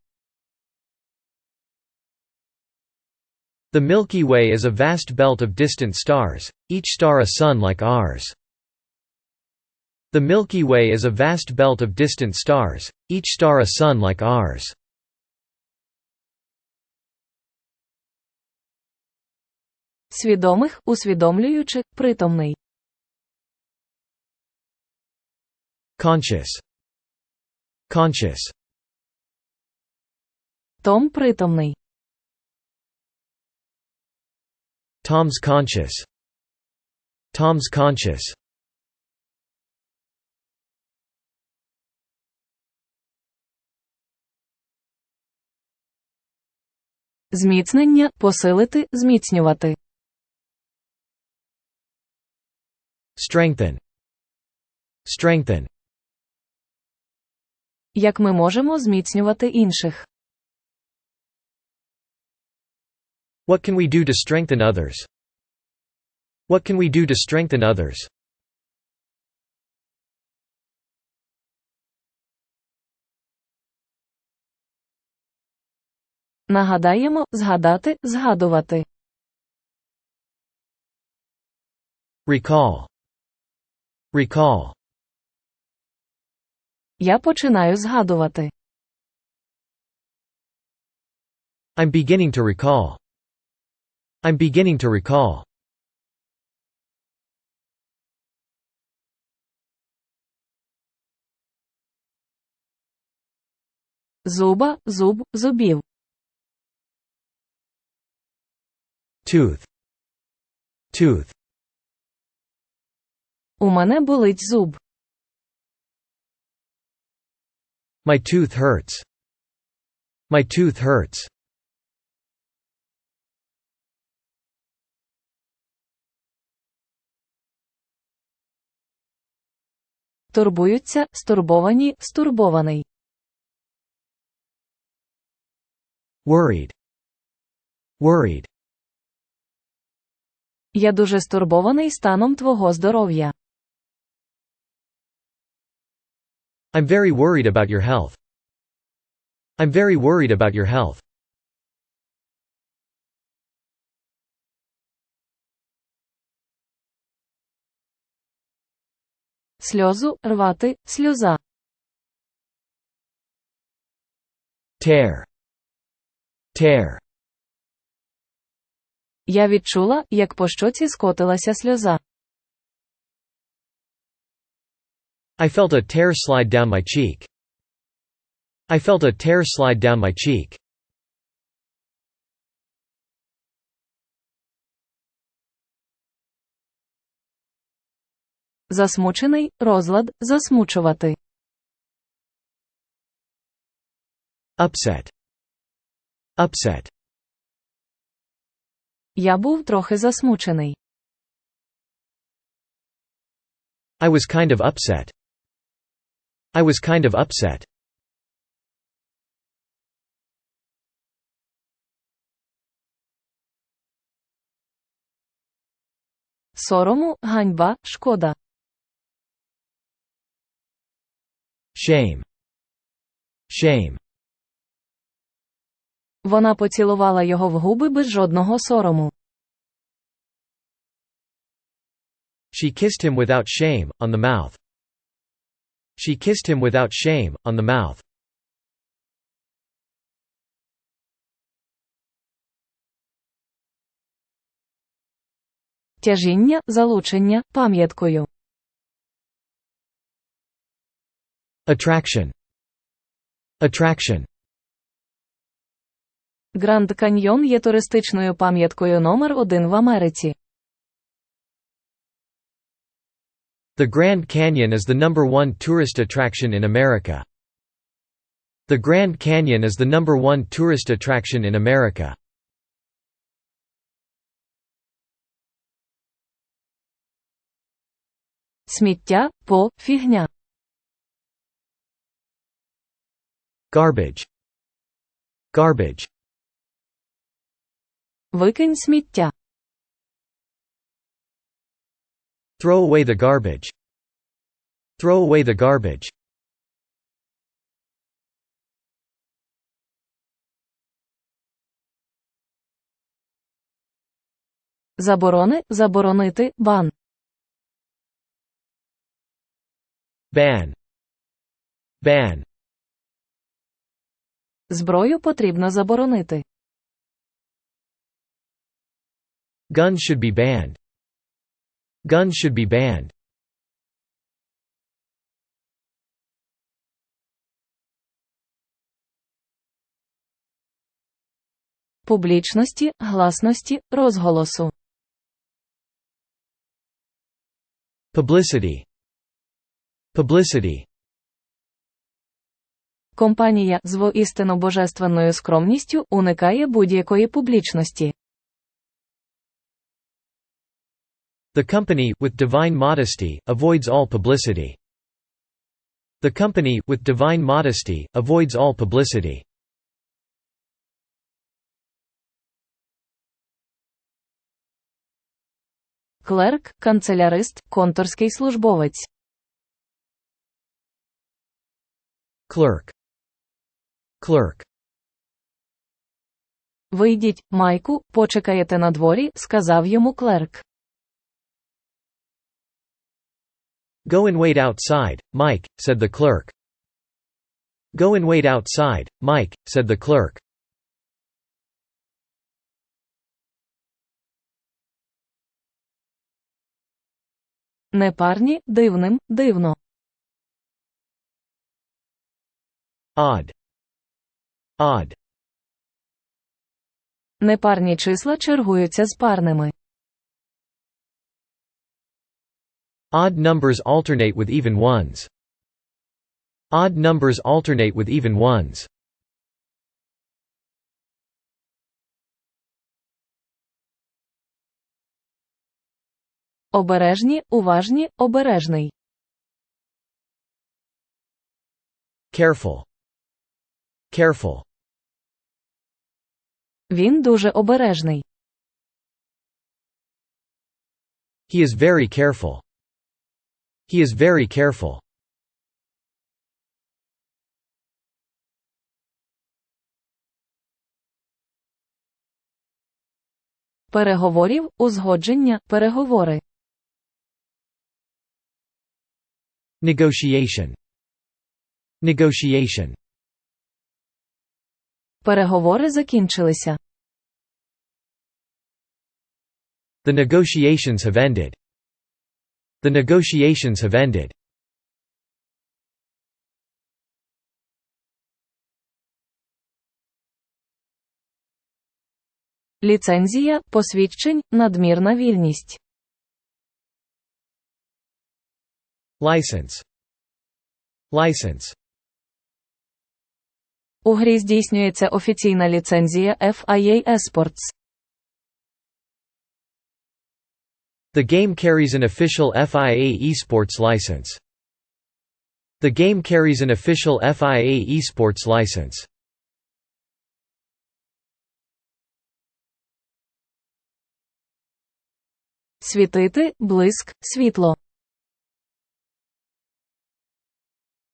The Milky Way is a vast belt of distant stars, each star a sun like ours. The Milky Way is a vast belt of distant stars, each star a sun like ours. Свідомих, усвідомлюючи, притомний. Conscious. Conscious. Том притомний. Tom's conscious. Tom's conscious. Зміцнення, посилити, зміцнювати. Strengthen. Strengthen. Як ми можемо зміцнювати інших? What can we do to strengthen others? What can we do to strengthen others? Нагадаємо, згадати, згадувати. Recall. Recall. Я починаю згадувати. I'm beginning to recall. I'm beginning to recall. Зуба, зуб, зубів. Tooth. Tooth. У мене болить зуб. My tooth hurts. My tooth hurts. Турбуються, стурбовані, стурбований. Worried. Worried. Я дуже стурбований станом твого здоров'я. I'm very worried about your health. I'm very worried about your health. Сльозу, рвати, сльоза. Tear. Tear. Я відчула, як по щоці скотилася сльоза. I felt a tear slide down my cheek. I felt a tear slide down my cheek. Засмучений, розлад, засмучувати. Upset. Upset. Я був трохи засмучений. I was kind of upset. I was kind of upset. Сорому, ганьба, шкода. Shame. Shame. Вона поцілувала його в губи без жодного сорому. She kissed him without shame, on the mouth. She kissed him without shame, on the mouth. Тяжіння, залучення, пам'яткою. Attraction. Attraction. Гранд Каньйон є туристичною пам'яткою номер 1 в Америці. The Grand Canyon is the #1 tourist attraction in America. The Grand Canyon is the #1 tourist attraction in America. Сміття, фігня. Garbage. Garbage. Викинь сміття. Throw away the garbage. Throw away the garbage. Заборони, заборонити, бан. Ban. Ban. Зброю потрібно заборонити. Guns should be banned. Guns should be banned. Публічності, гласності, розголосу. Publicity. Publicity. Компанія з воістину божественною скромністю уникає будь-якої публічності. The company, with divine modesty, avoids all publicity. The company, with divine modesty, avoids all publicity. Клерк, канцелярист, конторський службовець. Clerk. Clerk. «Вийдіть, Майку, почекаєте на дворі», – сказав йому клерк. Go and wait outside, Mike, said the clerk. Go and wait outside, Mike, said the clerk. Непарні, дивним, дивно. Odd. Odd. Непарні числа чергуються з парними. Odd numbers alternate with even ones. Odd numbers alternate with even ones. Обережні, уважні, обережний. Careful. Careful. Він дуже обережний. He is very careful. He is very careful. Переговорів, узгодження, переговори. Negotiation. Negotiation. Переговори закінчилися. The negotiations have ended. The negotiations have ended. Ліцензія, посвідчень, надмірна вільність. License. License. У грі здійснюється офіційна ліцензія FIA Esports. The game carries an official FIA esports license. The game carries an official FIA esports license. Світити, блиск, світло.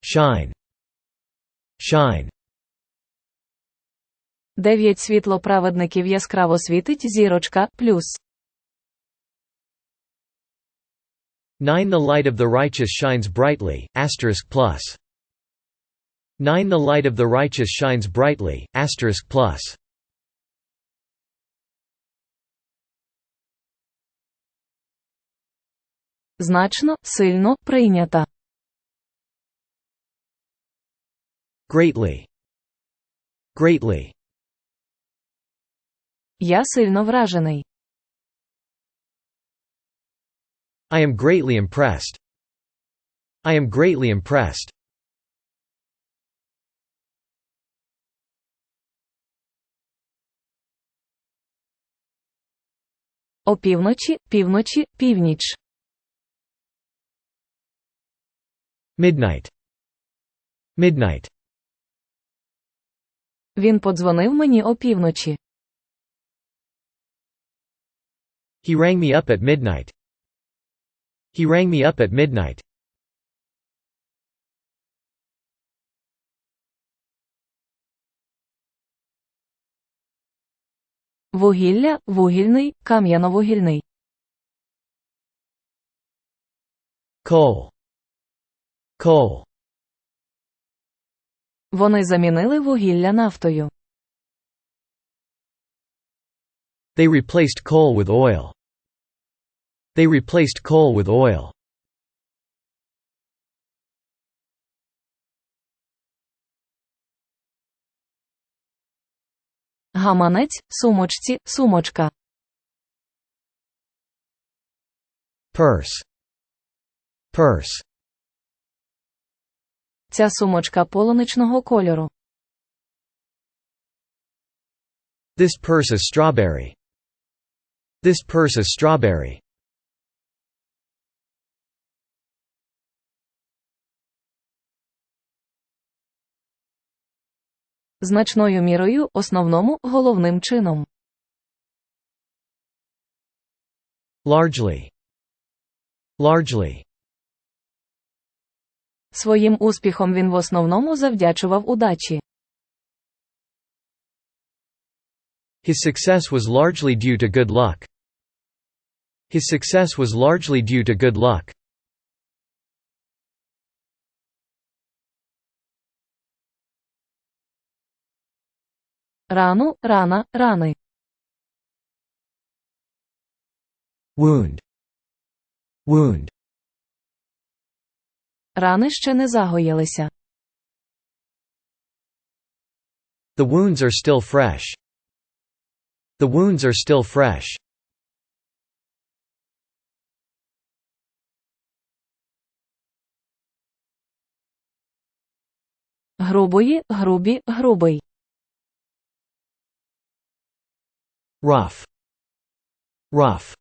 Shine. Shine. 9 світло праведників яскраво світить, зірочка, плюс. 9 The light of the righteous shines brightly, asterisk plus. 9 The light of the righteous shines brightly, asterisk plus. Значно, сильно, прийнята. Greatly. Greatly. Я сильно вражений. I am greatly impressed. I am greatly impressed. Опівночі, півночі, північ. Midnight. Midnight. Він подзвонив мені опівночі. He rang me up at midnight. He rang me up at midnight. Вугілля, вугільний, кам'яновугільний. Coal. Coal. Вони замінили вугілля нафтою. They replaced coal with oil. They replaced coal with oil. Гаманець, сумочці, сумочка. Purse. Purse. Ця сумочка полуничного кольору. This purse is strawberry. This purse is strawberry. Значною мірою, основному, головним чином. Largely. Largely. Своїм успіхом він в основному завдячував удачі. His success was largely due to good luck. His success was largely due to good luck. Рану, рана, рани. Wound. Wound. Рани ще не загоїлися. The wounds are still fresh. The wounds are still fresh. Грубої, грубі, грубий. Rough. Rough.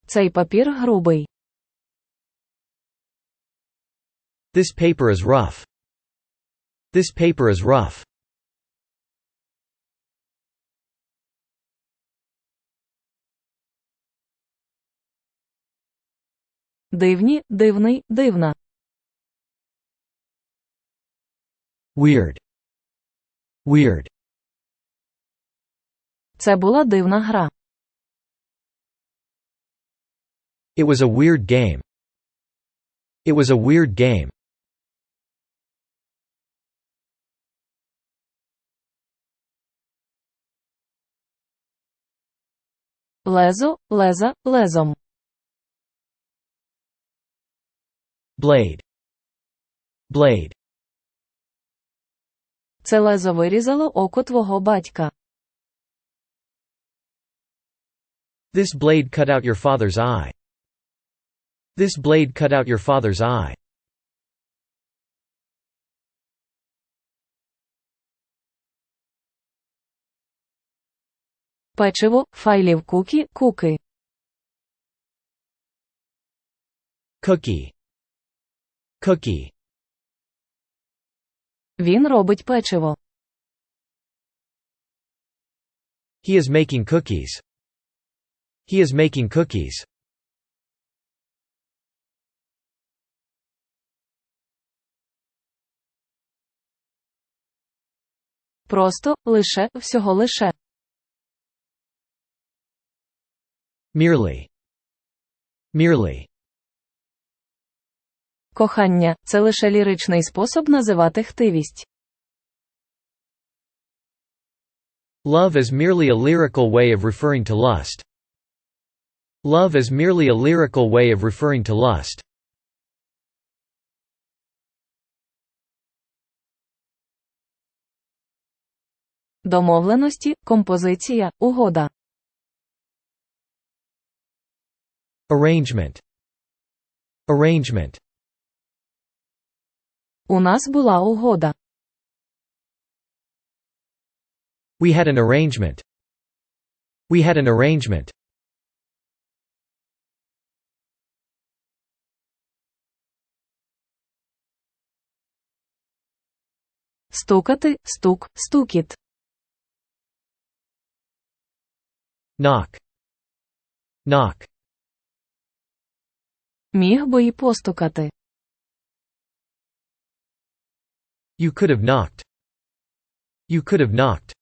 Цей папір грубий. This paper is rough. This paper is rough. Дивні, дивний, дивна. Weird. Weird. Це була дивна гра. It was a weird game. It was a weird game. Лезо, леза, лезом. Blade. Blade. Це лезо вирізало око твого батька. This blade cut out your father's eye. This blade cut out your father's eye. Печиво, файлів кукі, куки. Cookie. Cookie. Він робить печиво. He is making cookies. He is making cookies. Просто, лише, всього лише. Merely. Merely. Кохання – це лише ліричний спосіб називати хтивість. Love is merely a lyrical way of referring to lust. Love is merely a lyrical way of referring to lust. Домовленості, композиція, угода. Arrangement. Arrangement. У нас була угода. We had an arrangement. We had an arrangement. Стукати, стук, стукіт. Knock. Knock. Міг би й постукати. You could have knocked. You could have knocked.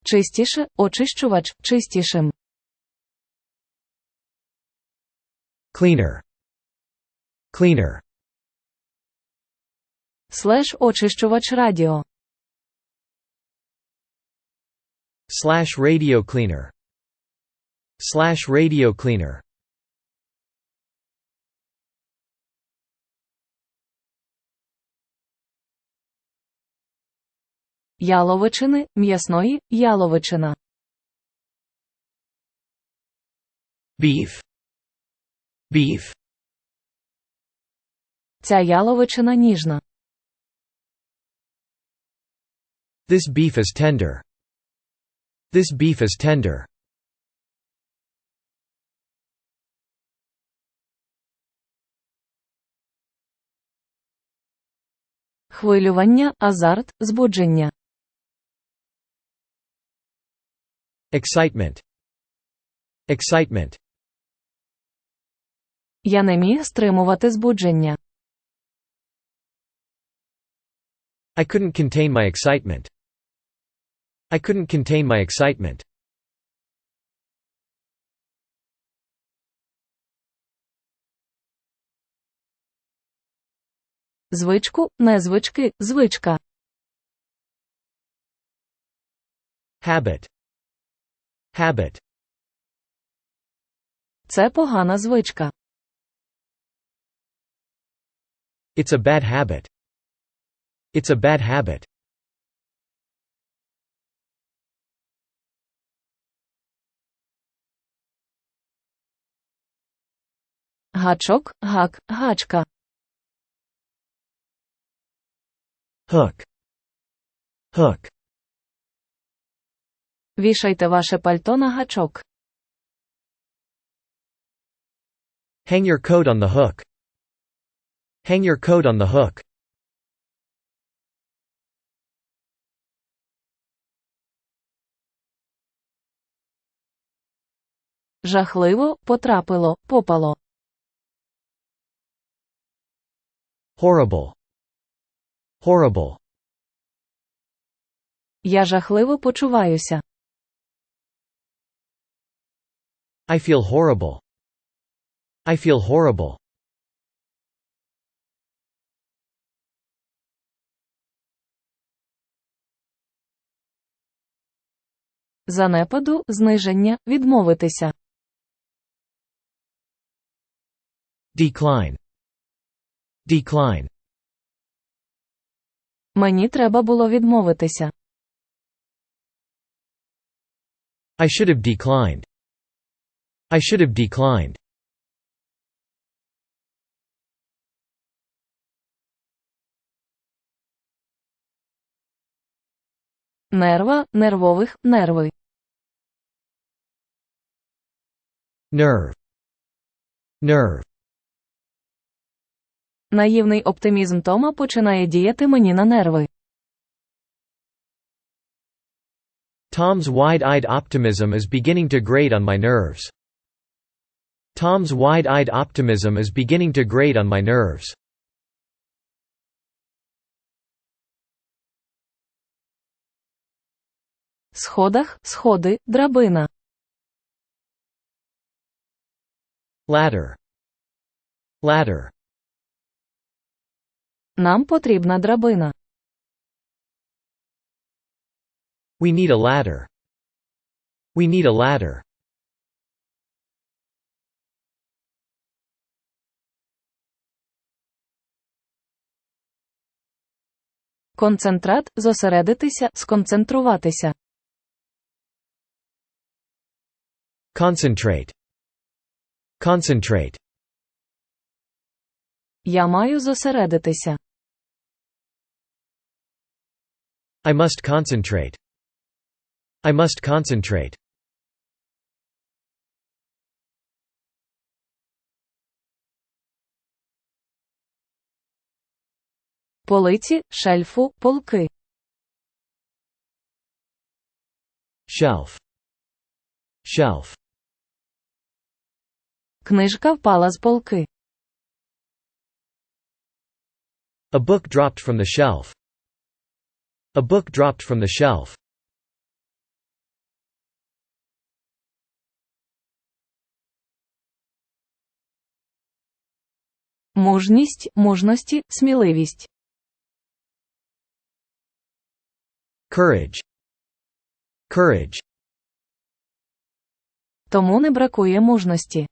Чистіше, очищувач, чистішим. Cleaner. Cleaner. Слеш очищувач радіо. Slash radio cleaner. Slash radio cleaner. Яловичини, м'ясної, яловичина. Beef. Beef. Ця яловичина ніжна. This beef is tender. This beef is tender. Хвилювання, азарт, збудження. Excitement. Excitement. Я не міг стримувати збудження. I couldn't contain my excitement. I couldn't contain my excitement. Звичку, незвички, звичка. Habit. Habit. Це погана звичка. It's a bad habit. It's a bad habit. Гачок, гак, гачка. Hook. Hook. Вішайте ваше пальто на гачок. Hang your coat on the hook. Hang your coat on the hook. Жахливо, потрапило, попало. Horrible. Horrible. Я жахливо почуваюся. I feel horrible. I feel horrible. Занепаду, зниження, відмовитися. Decline. Decline. Мені треба було відмовитися. I should have declined. I should have declined. Нерва, нервових, нерви. Nerve. Nerve. Наївний оптимізм Тома починає діяти мені на нерви. Tom's wide-eyed optimism is beginning to grate on my nerves. Tom's wide-eyed optimism is beginning to grate on my nerves. Сходах, сходи, драбина. Ladder. Ladder. Нам потрібна драбина. We need a ladder. We need a ladder. Концентрат, зосередитися, сконцентруватися. Concentrate. Concentrate. Я маю зосередитися. I must concentrate. I must concentrate. Полиці, шельфу, полки. Shelf. Shelf. Книжка впала з полки. A book dropped from the shelf. A book dropped from the shelf. Мужність, мужності, сміливість. Courage. Courage. Тому не бракує мужності.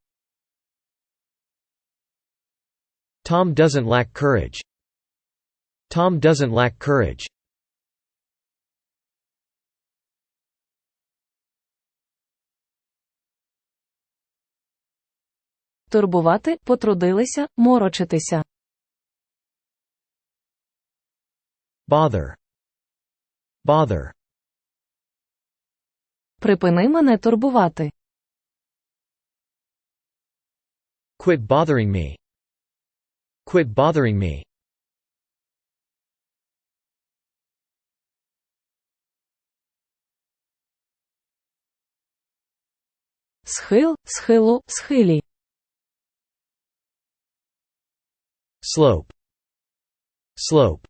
Tom doesn't lack courage. Tom doesn't lack courage. Турбувати, потрудилися, морочитися. Bother. Bother. Припини мене турбувати. Quit bothering me. Quit bothering me. Схил, схилу, схилі. Slope. Slope.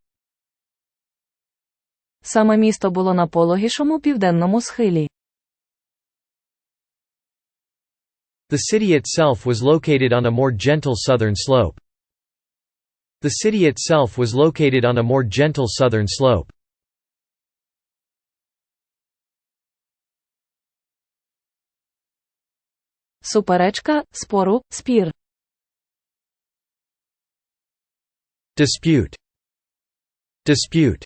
Саме місто було на пологішому південному схилі. The city itself was located on a more gentle southern slope. The city itself was located on a more gentle southern slope. Суперечка, спору, спір. Dispute. Dispute.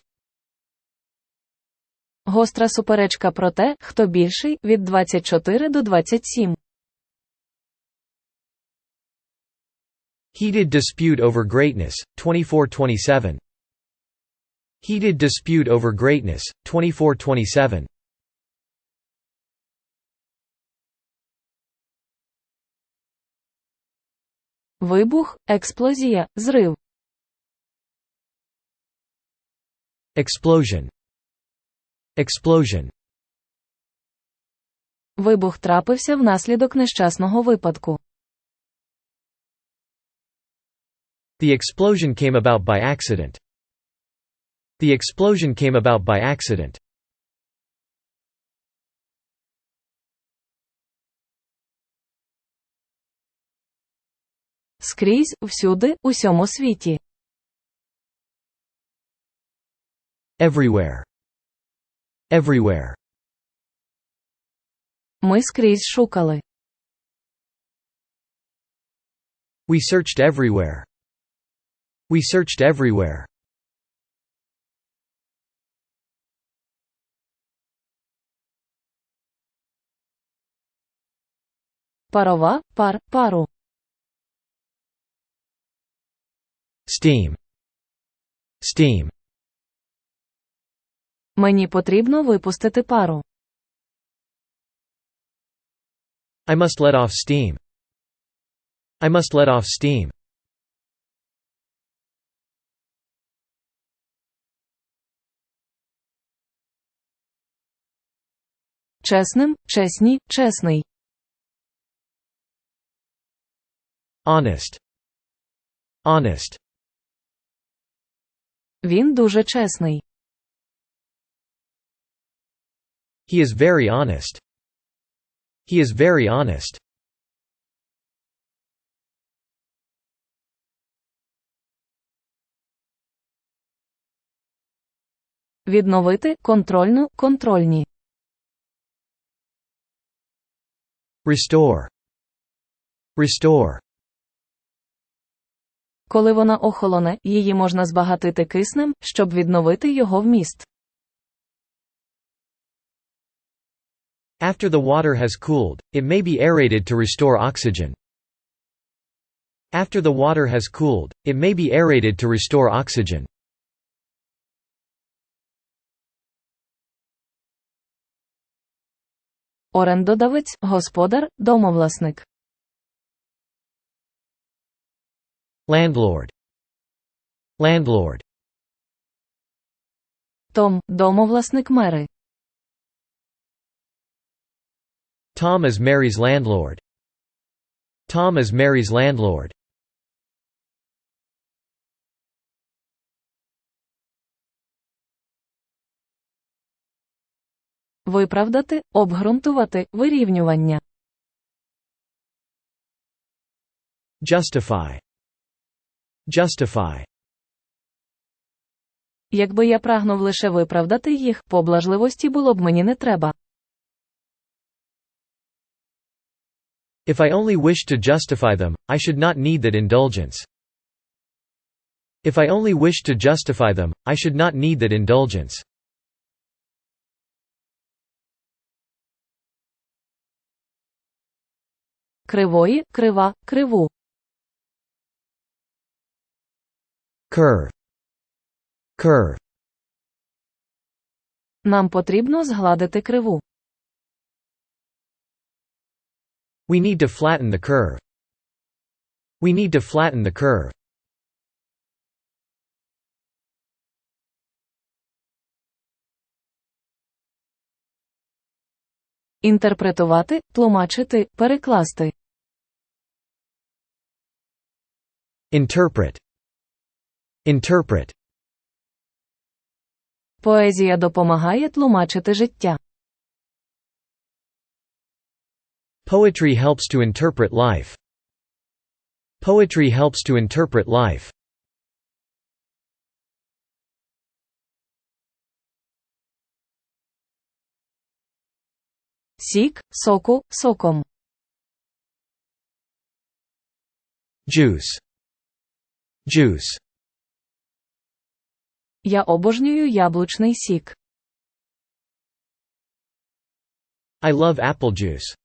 Гостра суперечка про те, хто більший, від 24 до 27. Heated dispute over greatness, 24-27. Heated dispute over greatness, 24-27. Вибух, експлозія, зрив. Explosion. Explosion. Вибух трапився внаслідок нещасного випадку. The explosion came about by accident. The explosion came about by accident. Скрізь, всюди, усьому світі. Everywhere. Everywhere. Ми скрізь шукали. We searched everywhere. We searched everywhere. Парова, пар, пару. Steam. Steam. Мені потрібно випустити пару. I must let off steam. I must let off steam. Чесним, чесні, чесний. Honest. Honest. Він дуже чесний. He is very honest. He is very honest. Відновити, контрольну, контрольні. Restore. Restore. Коли вона охолоне, її можна збагатити киснем, щоб відновити його вміст. After the water has cooled, it may be aerated to restore oxygen. After the water has cooled, it may be aerated to restore oxygen. Орендодавець, господар, домовласник. Landlord. Landlord. Том, домовласник Мери. Tom is Mary's landlord. Tom is Mary's landlord. Виправдати, обґрунтувати, вирівнювання. Justify. Justify. Якби я прагнув лише виправдати їх, поблажливості було б мені не треба. If I only wished to justify them, I should not need that indulgence. If I only wished to justify them, I should not need that indulgence. Кривої, крива, криву. Curve. Curve. Нам потрібно згладити криву. We need to flatten the curve. We need to flatten the curve. Інтерпретувати, тлумачити, перекласти. Interpret. Interpret. Поезія допомагає тлумачити життя. Poetry helps to interpret life. Poetry helps to interpret life. Сік, соку, соком. Juice. Juice. Я обожнюю яблучний сік. I love apple juice.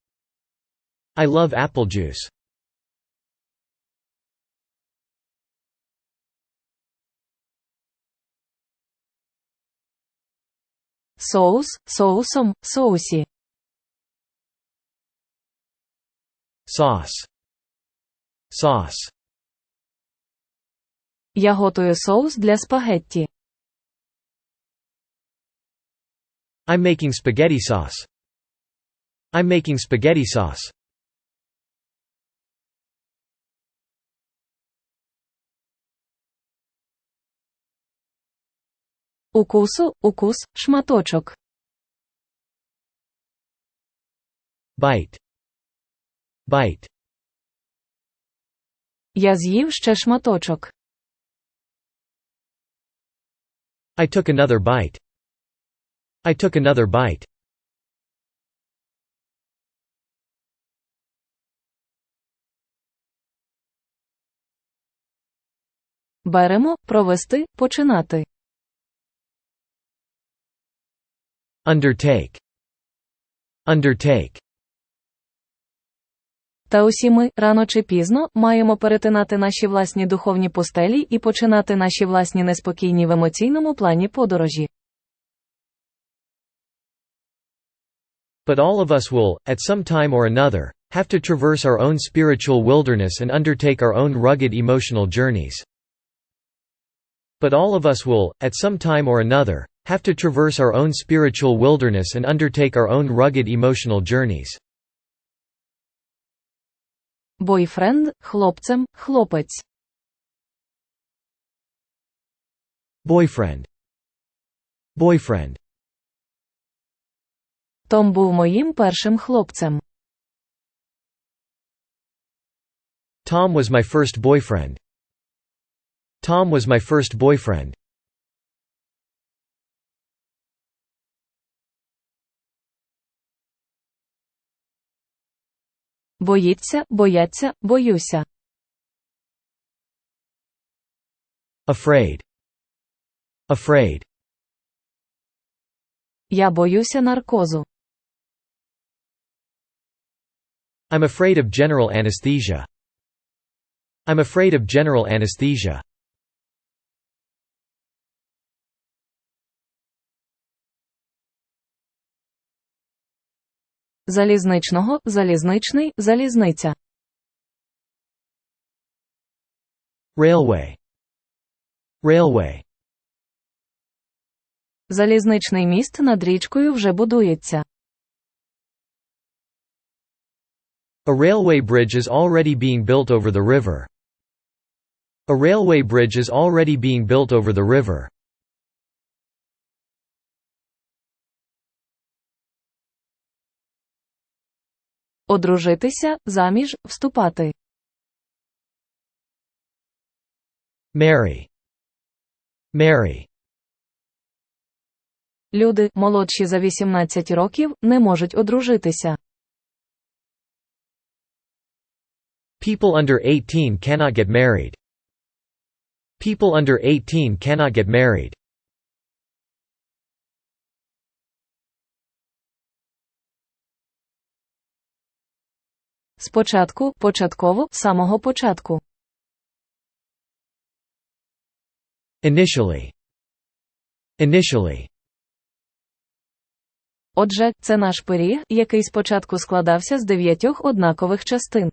I love apple juice. Соус, соусом, соусі. Sauce. Sauce. Я готую соус для спагетті. I'm making spaghetti sauce. I'm making spaghetti sauce. Укусу, укус, шматочок. Bite. Bite. Я з'їв ще шматочок. I took another bite. I took another bite. Беремо, провести, починати. Undertake. Undertake. Та усі ми, рано чи пізно, маємо перетинати наші власні духовні пустелі і починати наші власні неспокійні в емоційному плані подорожі. But all of us will, at some time or another, have to traverse our own spiritual wilderness and undertake our own rugged emotional journeys. But all of us will, at some time or another, have to traverse our own spiritual wilderness and undertake our own rugged emotional journeys. Бойфренд, хлопцем, хлопець. Boyfriend. Boyfriend. Том був моїм першим хлопцем. Tom was my first boyfriend. Tom was my first boyfriend. Боїться, бояться, боюся. Afraid. Afraid. Я боюся наркозу. I'm afraid of general anesthesia. I'm afraid of general anesthesia. Залізничного, залізничний, залізниця. Railway. Railway. Залізничний міст над річкою вже будується. A railway bridge is already being built over the river. A railway bridge is already being built over the river. Одружитися, заміж, вступати. Marry. Marry. Люди, молодші за 18 років, не можуть одружитися. People under 18 cannot get married. People under 18 cannot get married. Спочатку, початково, самого початку. Initially. Initially. Отже, це наш пиріг, який спочатку складався з 9 однакових частин.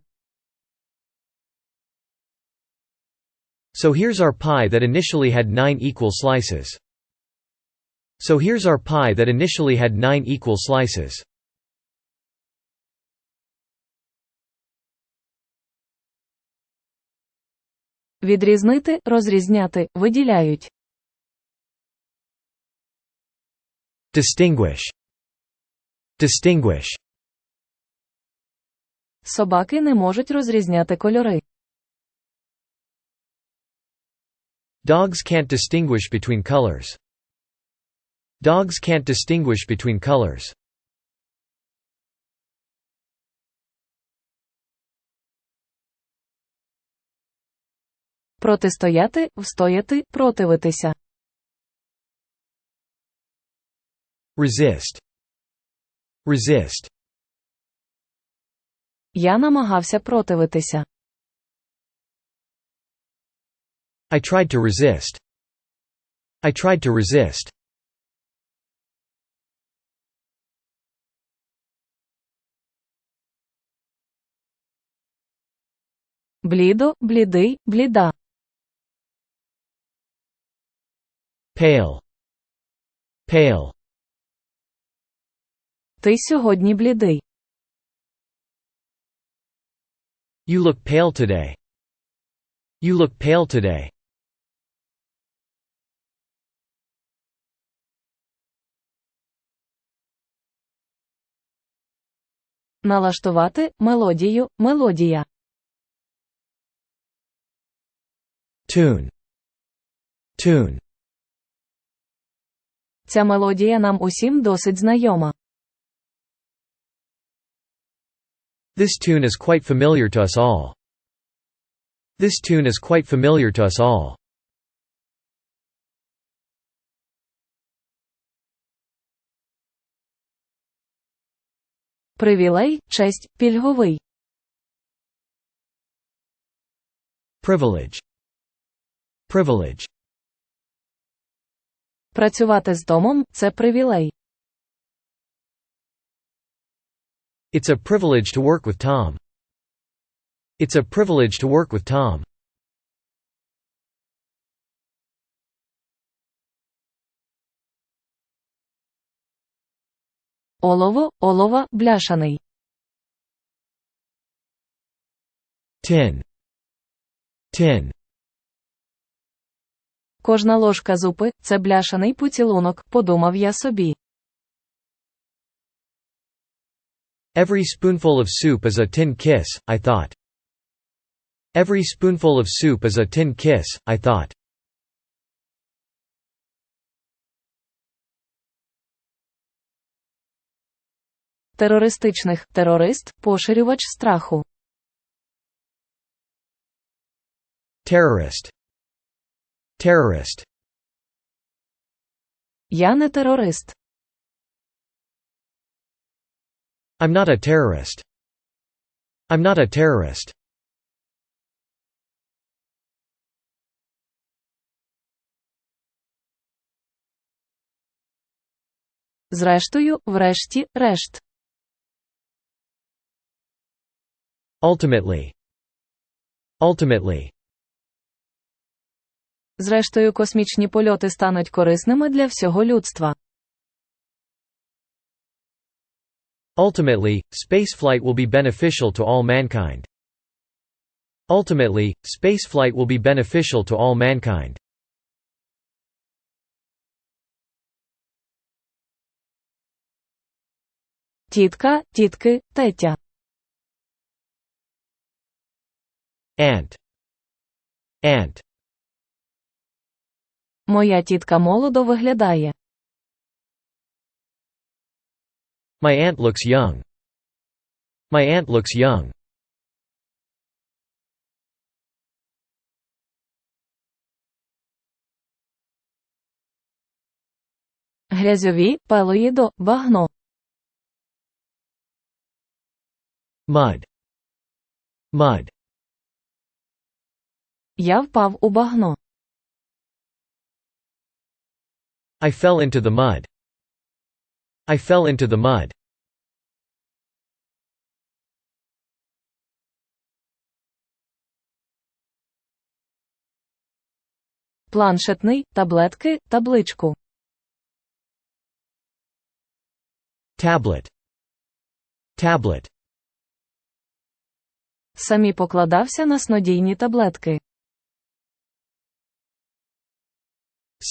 So here's our pie that initially had 9 equal slices. So here's our pie that initially had 9 equal slices. Відрізнити, розрізняти, виділяють. Distinguish. Distinguish. Собаки не можуть розрізняти кольори. Dogs can't distinguish between colors. Dogs can't distinguish between colors. Протистояти, встояти, противитися. Resist. Resist. Я намагався противитися. I tried to resist. I tried to resist. Блідо, блідий, бліда. Pale. Pale. Ти сьогодні блідий. You look pale today. You look pale today. Налаштувати, мелодію, мелодія. Tune. Tune. Ця мелодія нам усім досить знайома. This tune is quite familiar to us all. This tune is quite familiar to us all. Привілей, честь, пільговий. Privilege. Privilege. Працювати з Томом – це привілей. It's a privilege to work with Tom. It's a privilege to work with Tom. Олово, олова, бляшаний. Tin. Tin. Кожна ложка зупи – це бляшаний поцілунок, подумав я собі. Every spoonful of soup is a tin kiss, I thought. Every spoonful of soup is a tin kiss, I thought. Терористичних, терорист, поширювач страху. Terrorist. Terrorist. Я не терорист. I'm not a terrorist. I'm not a terrorist. Зрештою, врешті, решт. Ultimately. Ultimately. Зрештою, космічні польоти стануть корисними для всього людства. Ultimately, spaceflight will be beneficial to all mankind. Ultimately, spaceflight will be beneficial to all mankind. Тітка, тітки, тетя. Aunt. Aunt. Моя тітка молодо виглядає. My aunt looks young. My aunt looks young. Грязьові, пелоїдо, багно. Mud. Mud. Я впав у багно. I fell into the mud. I fell into the mud. Планшетний, таблетки, табличку. Tablet. Tablet. Самі покладався на снодійні таблетки.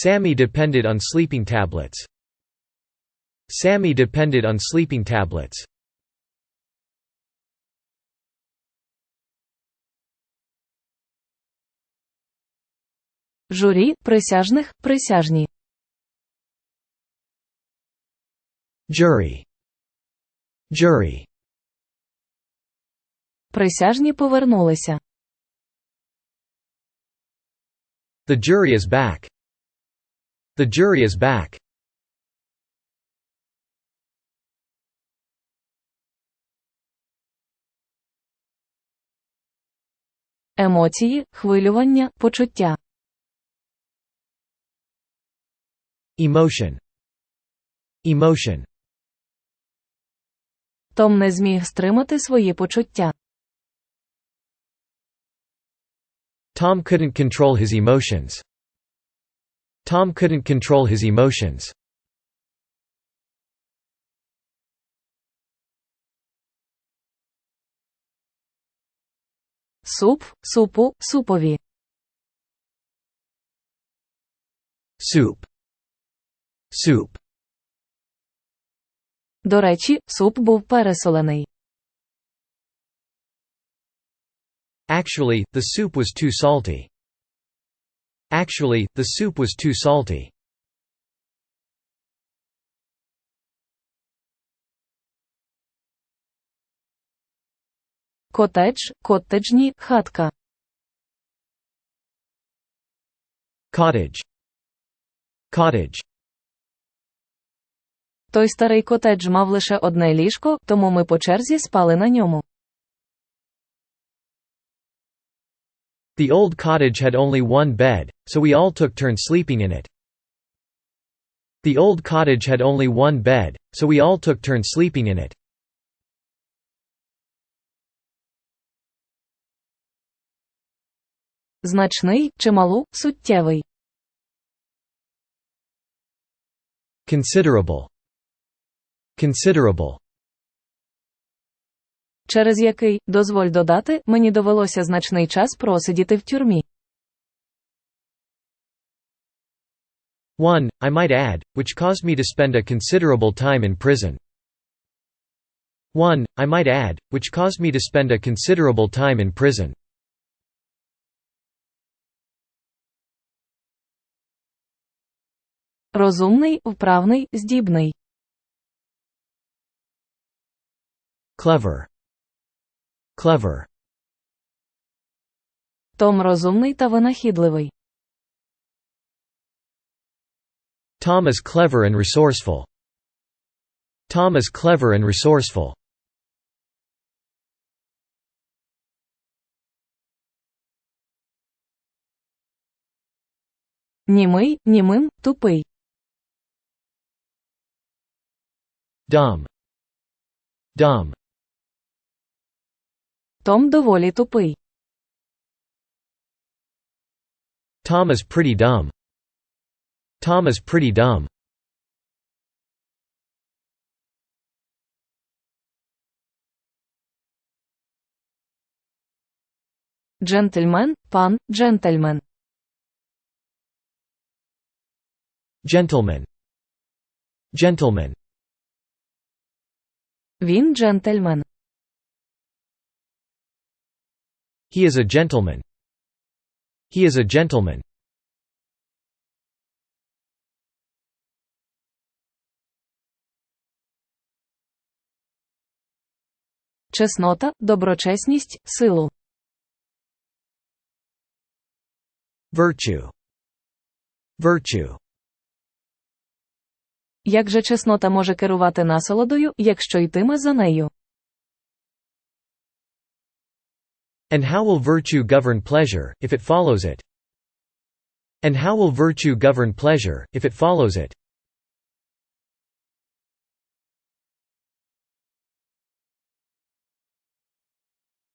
Sammy depended on sleeping tablets. Sammy depended on sleeping tablets. Журі, присяжних, присяжні. Jury. Jury. Присяжні повернулися. The jury is back. The jury is back. Емоції, хвилювання, почуття. Emotion. Emotion. Том не зміг стримати свої почуття. Tom couldn't control his emotions. Tom couldn't control his emotions. Суп, супу, супові. Soup. Soup. До речі, суп був пересолений. Actually, the soup was too salty. Actually, the soup was too salty. Котедж, коттеджні, хатка. Cottage. Cottage. Той старий котедж мав лише одне ліжко, тому ми по черзі спали на ньому. The old cottage had only one bed, so we all took turns sleeping in it. The old cottage had only one bed, so we all took turns sleeping in it. Значний, чималу, суттєвий. Considerable. Considerable. Через який, дозволь додати, мені довелося значний час просидіти в тюрмі. One, I might add, which caused me to spend a considerable time in prison. One, I might add, which caused me to spend a considerable time in prison. Розумний, вправний, здібний. Clever. Clever. Том розумний та винахідливий. Tom is clever and resourceful. Tom is clever and resourceful. Німий, німим, тупий. Dumb. Dumb. Том доволі тупий. Tom is pretty dumb. Tom is pretty dumb. Джентльмен, пан, джентльмен. Gentleman. Gentleman. Він джентльмен. He is a gentleman. He is a gentleman. Чеснота, доброчесність, силу. Virtue. Virtue. Як же чеснота може керувати насолодою, якщо йтиме за нею? And how will virtue govern pleasure, if it follows it? And how will virtue govern pleasure, if it follows it?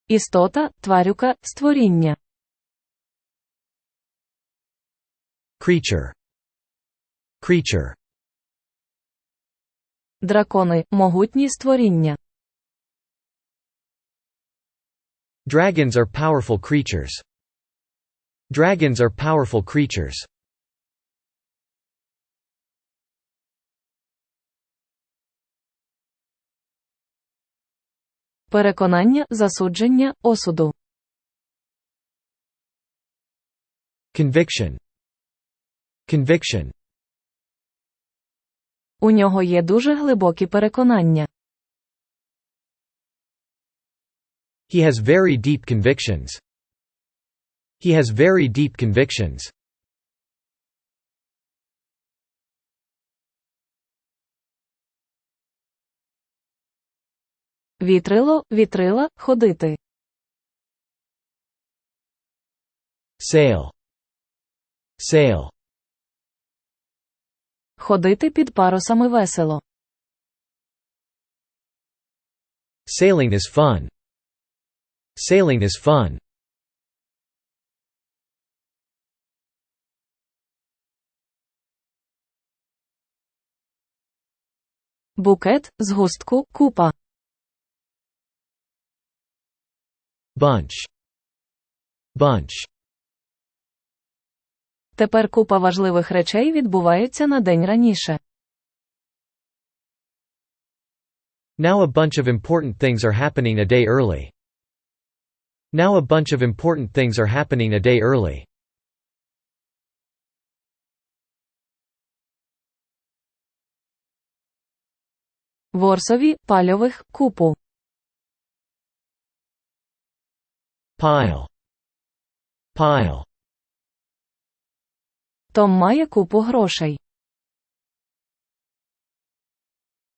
Істота, тварюка, створіння. Creature. Creature. Дракони, могутні створіння. Dragons are powerful creatures. Dragons are powerful creatures. Переконання, засудження, осуду. Conviction. Conviction. У нього є дуже глибокі переконання. He has very deep convictions. He has very deep convictions. Вітрило, вітрила, ходити. Sail. Sail. Ходити під парусами весело. Sailing is fun. Sailing is fun. Букет, згустку, купа. Bunch. Bunch. Тепер купа важливих речей відбуваються на день раніше. Now a bunch of important things are happening a day early. Now a bunch of important things are happening a day early. Ворсові, пальових, купу. Pile. Pile. Том має купу грошей.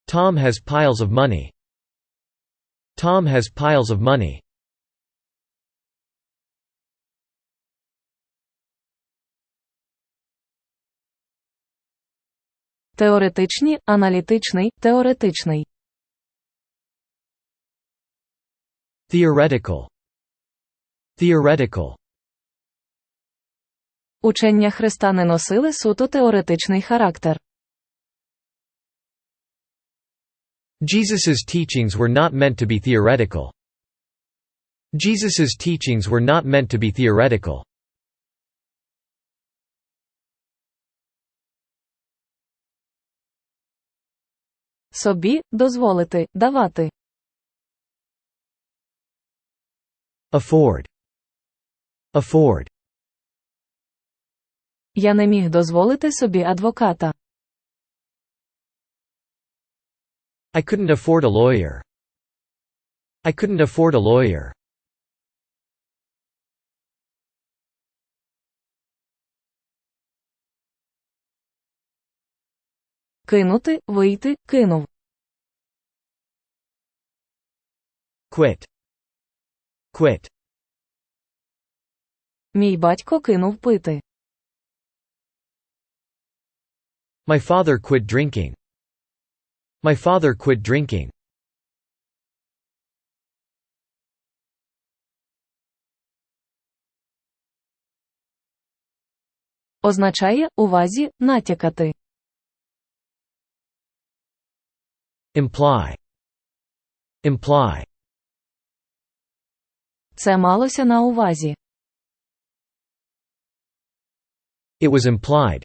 Tom has piles of money. Tom has piles of money. Теоретичні, аналітичний, теоретичний. Theoretical. Theoretical. Учення Христа не носили суто теоретичний характер. Jesus's teachings were not meant to be theoretical. Jesus's teachings were not meant to be theoretical. Собі, дозволити, давати. Afford. Afford. Я не міг дозволити собі адвоката. I couldn't afford a lawyer. I couldn't afford a lawyer. Кинути, вийти, кинув. Quit. Quit. Мій батько кинув пити. My father quit drinking. My father quit drinking. Означає увазі, натякати. Imply. Imply. Це малося на увазі. It was implied.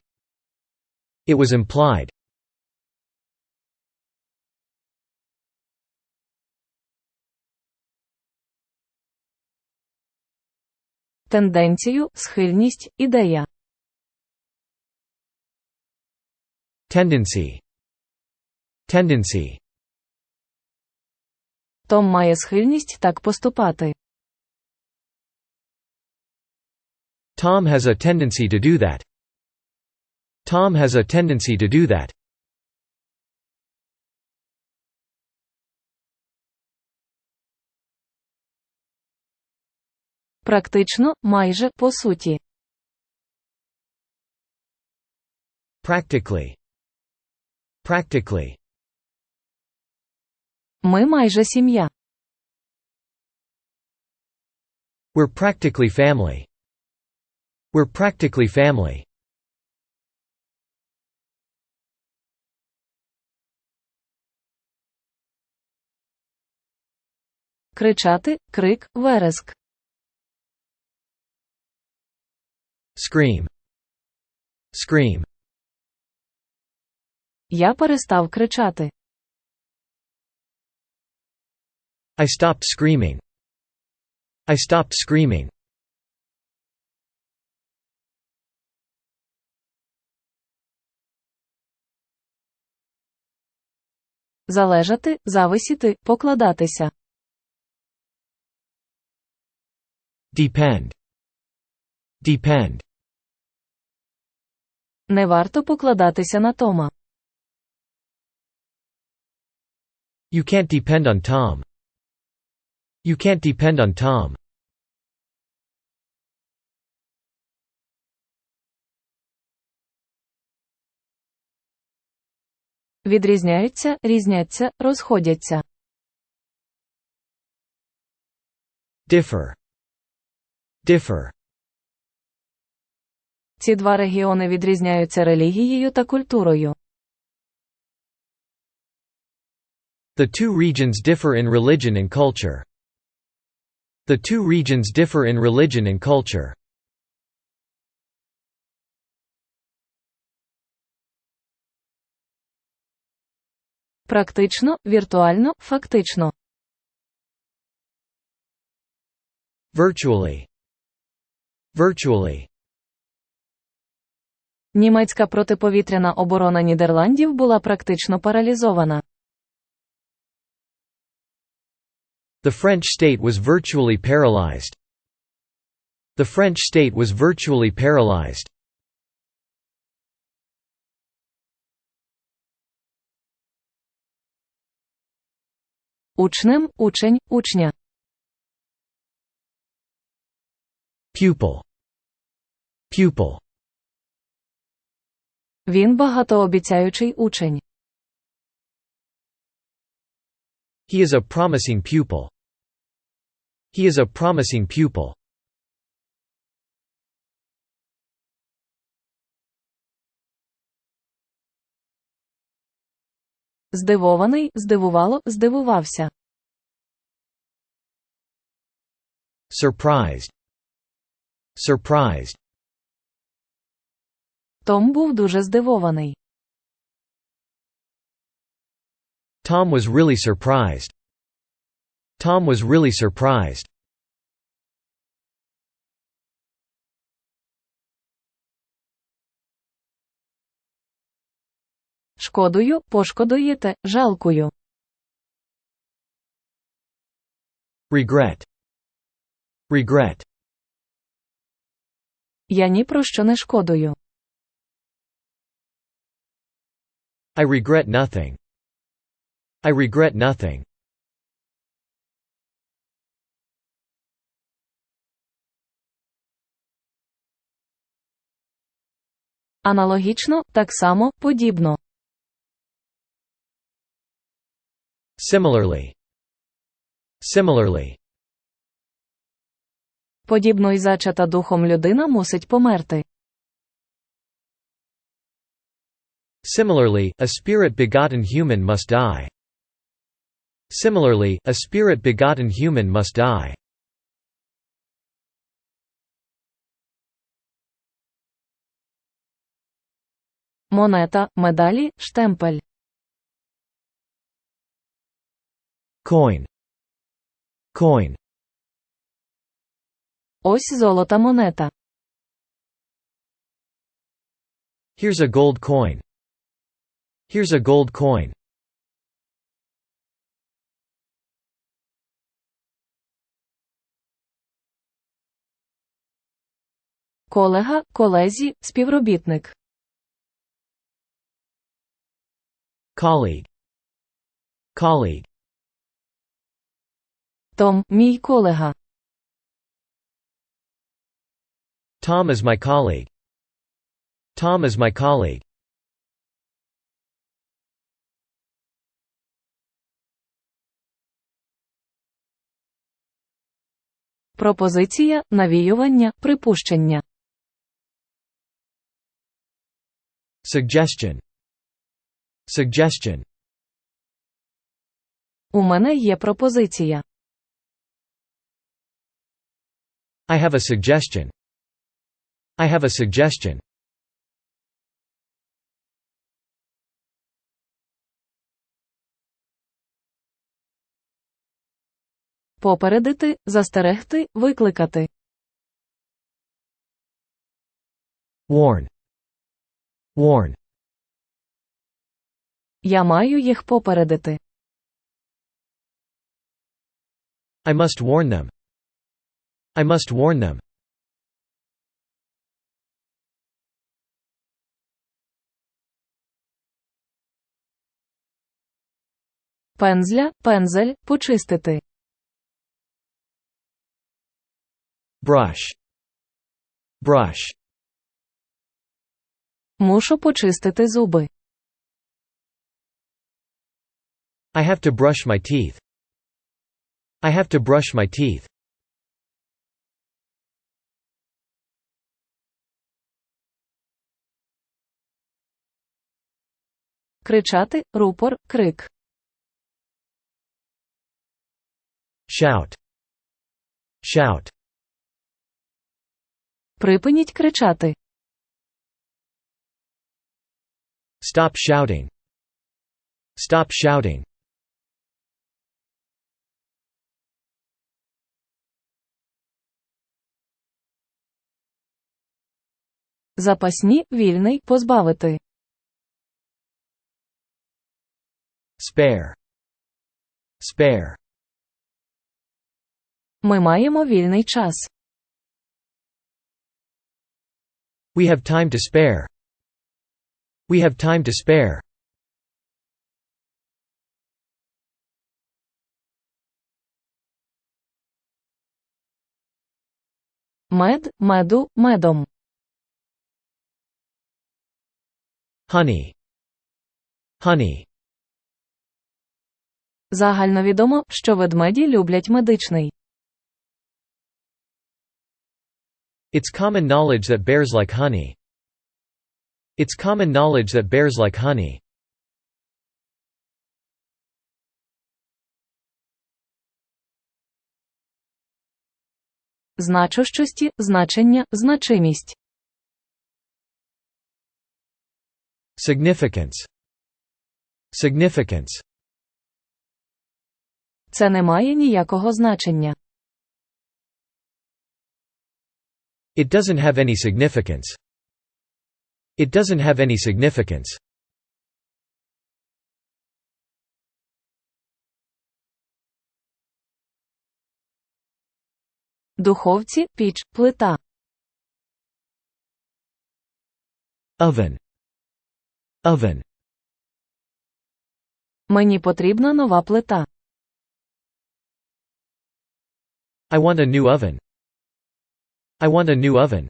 It was implied. Тенденцію, схильність, ідея. Tendency. Tendency. Том має схильність так поступати. Tom has a tendency to do that. Tom has a tendency to do that. Практично, майже, по суті. Practically. Practically. Ми майже сім'я. We're practically family. We're practically family. Кричати, крик, вереск. Scream. Scream. Я перестав кричати. I stopped screaming. I stopped screaming. Залежати, зависіти, покладатися. Depend. Depend. Не варто покладатися на Тома. You can't depend on Tom. You can't depend on Tom. Відрізняються, різняться, розходяться. Differ. Differ. Ці два регіони відрізняються релігією та культурою. The two regions differ in religion and culture. The two regions differ in religion and culture. Практично, віртуально, фактично. Virtually. Virtually. Німецька протиповітряна оборона Нідерландів була практично паралізована. The French state was virtually paralyzed. The French state was virtually paralyzed. Учнем, учень, учня. Pupil. Pupil. Він багатообіцяючий учень. He is a promising pupil. He is a promising pupil. Здивований, здивувало, здивувався. Surprised. Surprised. Том був дуже здивований. Tom was really surprised. Tom was really surprised. Шкодую, пошкодуєте, жалкую. Regret. Regret. Я ні про що не шкодую. I regret nothing. I regret nothing. Аналогічно, так само, подібно. Similarly. Similarly. Подібно й зачата духом людина мусить померти. Similarly, a spirit-begotten human must die. Similarly, a spirit-begotten human must die. Монета, медалі, штемпель. Coin. Coin. Ось золота монета. Here's a gold coin. Here's a gold coin. Колега, колезі, співробітник. Colleague. Colleague. Том, мій колега. Tom is my colleague. Tom is my colleague. Пропозиція, навіювання, припущення. Suggestion. Suggestion. У мене є пропозиція. I have a suggestion. I have a suggestion. Попередити, застерегти, викликати. Warn. Warn. Я маю їх попередити. I must warn them. I must warn them. Пензля, пензель, почистити. Brush. Brush. Мушу почистити зуби. I have to brush my teeth. I have to brush my teeth. Кричати, рупор, крик. Shout. Shout. Припиніть кричати. Stop shouting. Stop shouting. Запасні, вільний, позбавити. Spare. Spare. Ми маємо вільний час. We have time to spare. We have time to spare. Мед, меду, медом. Honey. Honey. Загальновідомо, що ведмеді люблять медичний. It's common knowledge that bears like honey. It's common knowledge that bears like honey. Значущості, значення, значимість. Significance. Significance. Це не має ніякого значення. It doesn't have any significance. It doesn't have any significance. Духовці, піч, плита. Oven. Oven. Мені потрібна нова плита. I want a new oven. I want a new oven.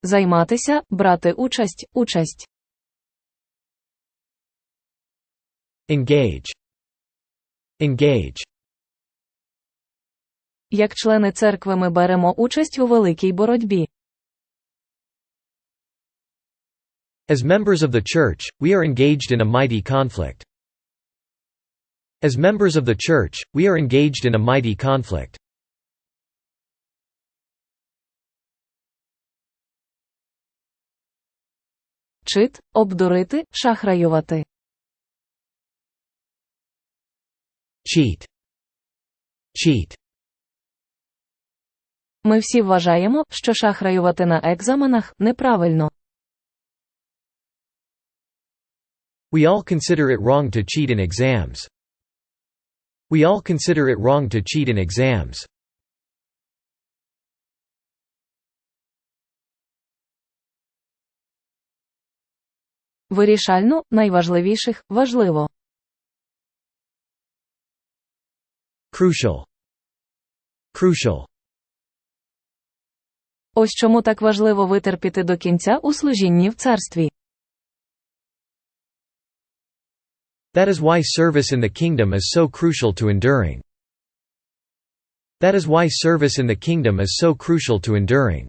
Займатися, брати участь, участь. Engage. Engage. Як члени церкви ми беремо участь у великій боротьбі. As members of the church, we are engaged in a mighty conflict. As members of the church, we are engaged in a mighty conflict. Чит, обдурити, шахраювати. Cheat. Cheat. Ми всі вважаємо, що шахраювати на екзаменах неправильно. We all consider it wrong to cheat in exams. We all consider it wrong to cheat in exams. Вирішально, найважливіших, важливо. Crucial. Crucial. Ось чому так важливо витерпіти до кінця у служінні в царстві. That is why service in the kingdom is so crucial to enduring. That is why service in the kingdom is so crucial to enduring.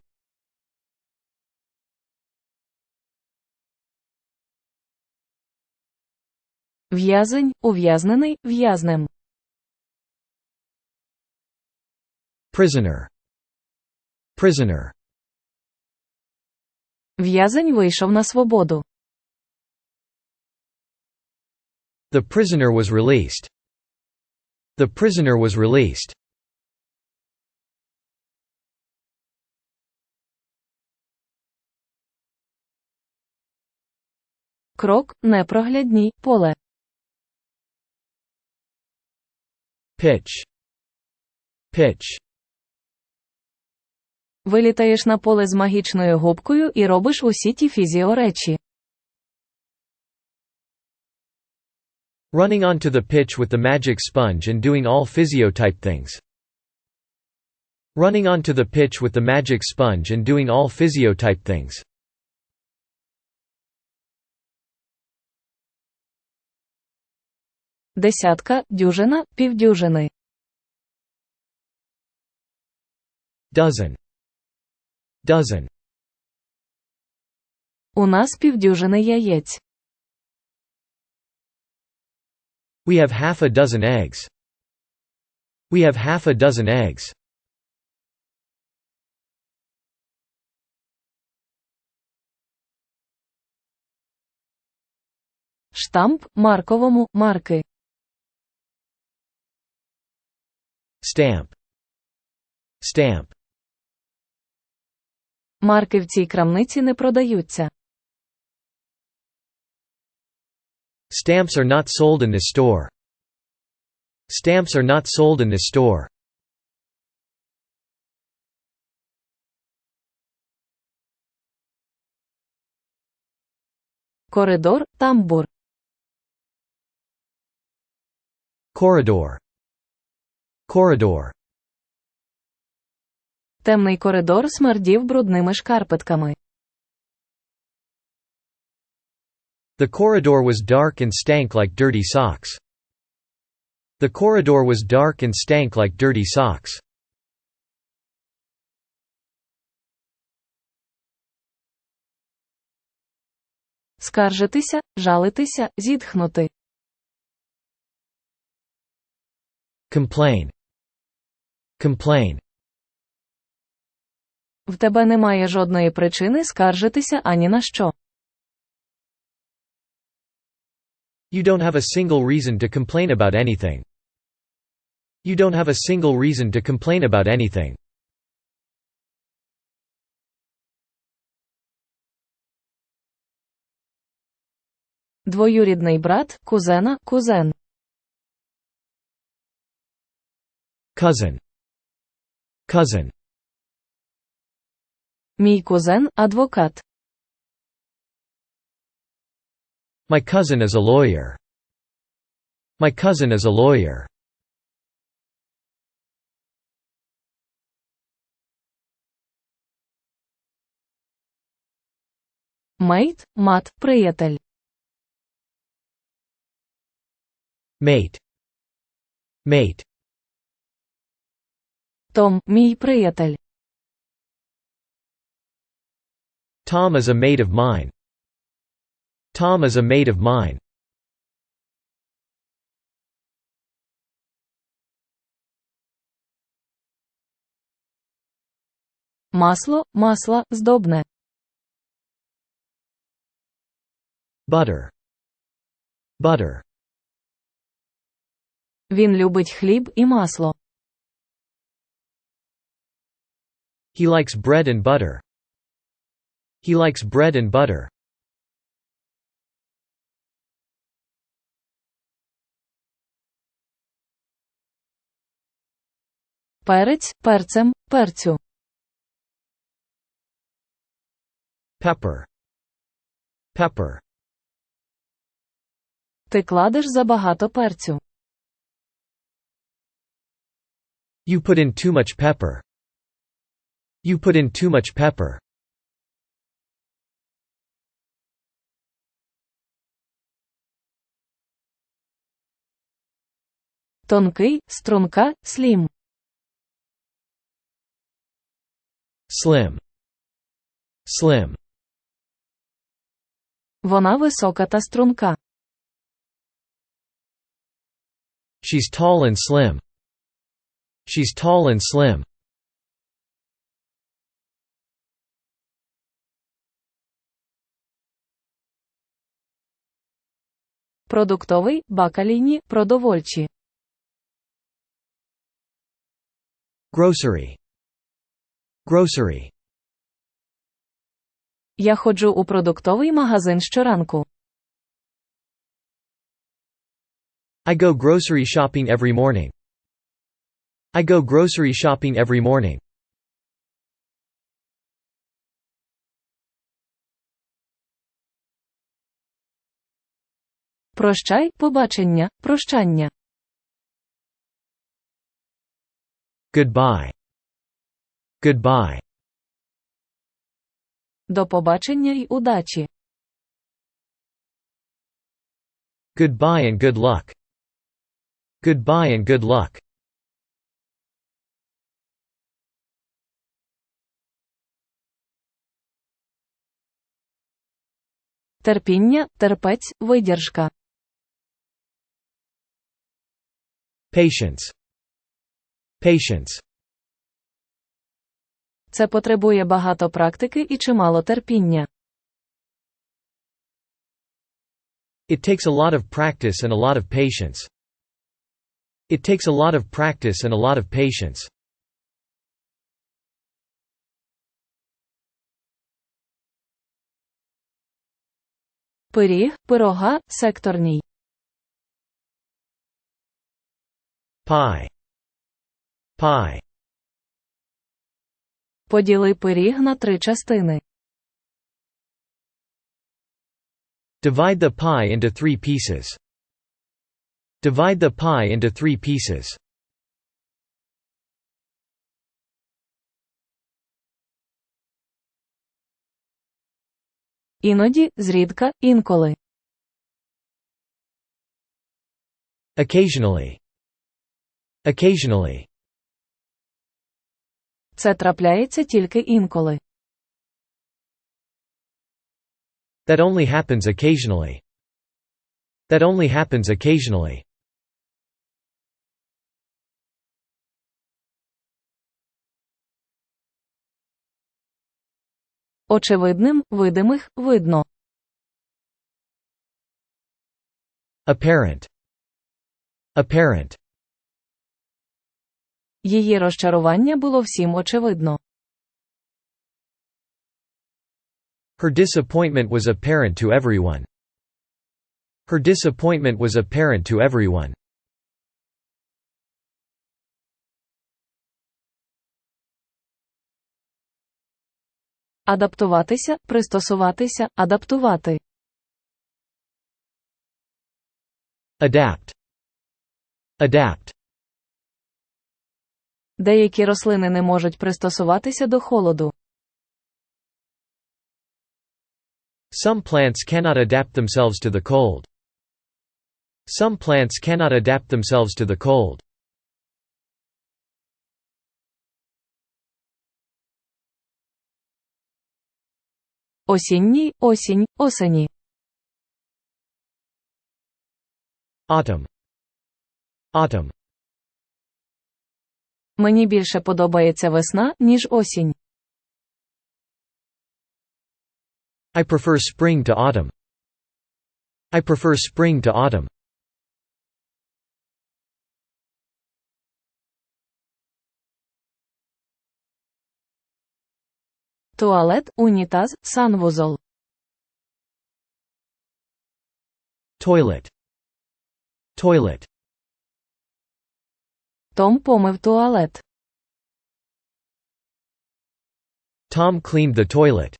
В'язень, ув'язнений, в'язнем. Prisoner. Prisoner. В'язень вийшов на свободу. The prisoner was released. The prisoner was released. Крок, непроглядні, поле. Pitch. Pitch. Вилітаєш на поле з магічною губкою і робиш усі ті фізіоречі. Running onto the pitch with the magic sponge and doing all physio-type things. Running onto the pitch with the magic sponge and doing all physio-type things. Десятка, дюжина, півдюжини. Dozen. Dozen. У нас півдюжини яєць. We have half a dozen eggs. We have half a dozen eggs. Штамп, марковому, марки. Stamp. Stamp. Марки в цій крамниці не продаються. Stamps are not sold in this store. Stamps are not sold in this store. Коридор, тамбур. Corridor. Corridor. Темний коридор смердів брудними шкарпетками. The corridor was dark and stank like dirty socks. The corridor was dark and stank like dirty socks. Скаржитися, жалитися, зітхнути. Complain. Complain. В тебе немає жодної причини скаржитися ані на що. You don't have a single reason to complain about anything. You don't have a single reason to complain about anything. Двоюрідний брат, кузена, кузен. Cousin. Cousin. Мій кузен – адвокат. My cousin is a lawyer. My cousin is a lawyer. Мейт, мат, приятель. Mate. Mate. Том, мій приятель. Tom is a mate of mine. Tom is a mate of mine. Масло, масла, здобне. Butter. Butter. Він любить хліб і масло. He likes bread and butter. He likes bread and butter. Перець, перцем, перцю. Pepper. Pepper. Ти кладеш забагато перцю. You put in too much pepper. You put in too much pepper. Тонкий, струнка, слім. Slim. Slim. Вона висока та струнка. She's tall and slim. She's tall and slim. Продуктовий, бакалійні, продовольчі. Grocery. Grocery. Я ходжу у продуктовий магазин щоранку. I go grocery shopping every morning. I go grocery shopping every morning. Прощай, побачення, прощання. Goodbye. Goodbye. До побачення й удачі. Goodbye and good luck. Goodbye and good luck. Терпіння, терпець, видержка. Patience. Patience. Це потребує багато практики і чимало терпіння. It takes a lot of practice and a lot of patience. It takes a lot of practice and a lot of patience. Пиріг, пирога, секторній. Pie. Pie. Поділи пиріг на 3 частини. Divide the pie into 3 pieces. Divide the pie into 3 pieces. Іноді, зрідка, інколи. Occasionally. Occasionally. Це трапляється тільки інколи. That only happens occasionally. That only happens occasionally. Очевидним, видимих, видно. Apparent. Apparent. Її розчарування було всім очевидно. Her disappointment was apparent to everyone. Her disappointment was apparent to everyone. Адаптуватися, пристосуватися, адаптувати. Adapt. Adapt. Деякі рослини не можуть пристосуватися до холоду. Some plants cannot adapt themselves to the cold. Some plants cannot adapt themselves to the cold. Осінній, осінь, осені. Autumn. Autumn. Мені більше подобається весна, ніж осінь. I prefer spring to autumn. I prefer spring to autumn. Туалет, унітаз, санвузол. Toilet. Toilet. Том помив туалет. Tom cleaned the toilet.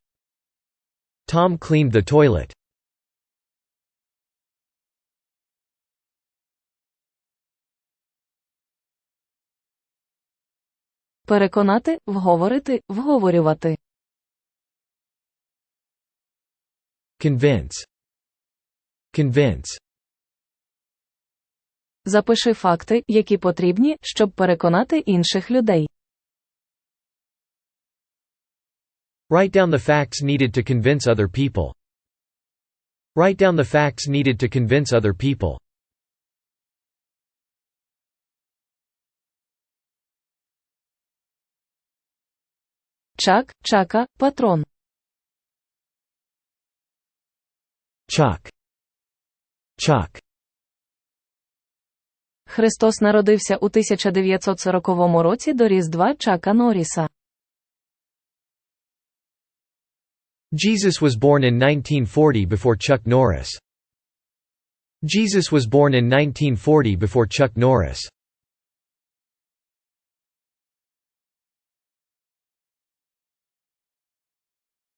Tom cleaned the toilet. Переконати, вговорити, вговорювати. Convince. Convince. Запиши факти, які потрібні, щоб переконати інших людей. Write down the facts needed to convince other people. Write down the facts needed to convince other people. Чак, чака, патрон. Chuck. Chuck. Христос народився у 1940 році до Різдва Чака Норріса. Jesus was born in 1940 before Chuck Norris. Jesus was born in 1940 before Chuck Norris.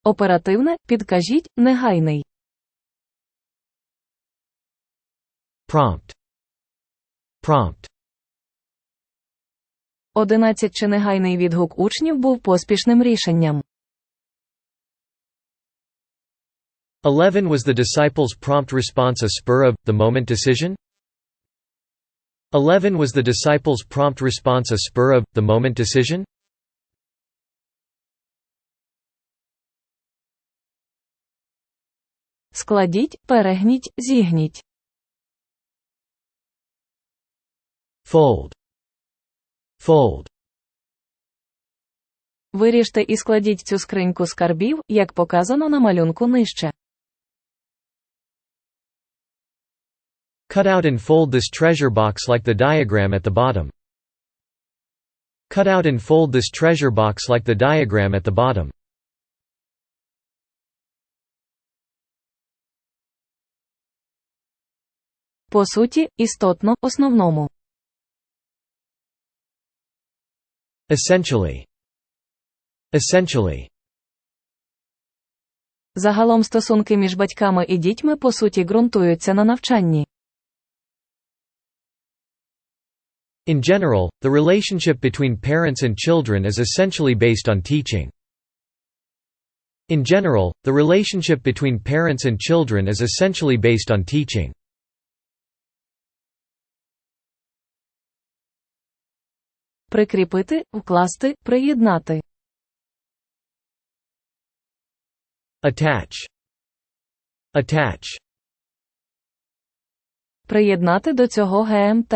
Оперативне, підкажіть, негайний. Prompt. Prompt. 11 чи негайний відгук учнів був поспішним рішенням. 11 Was the disciples' prompt response a spur-of-the-moment decision? 11 Was the disciples' prompt response a spur-of-the-moment decision? Складіть, перегніть, зігніть. Fold. Fold. Виріжте і складіть цю скриньку скарбів, як показано на малюнку нижче. Cut out and fold this treasure box like the diagram at the bottom. Cut out and fold this treasure box like the diagram at the bottom. По суті, істотно, основному. Essentially. Essentially. Загалом стосунки між батьками і дітьми по суті ґрунтуються на навчанні. In general, the relationship between parents and children is essentially based on teaching. In general, the relationship between parents and children is essentially based on teaching. Прикріпити, вкласти, приєднати. Attach. Attach. Приєднати до цього ГМТ.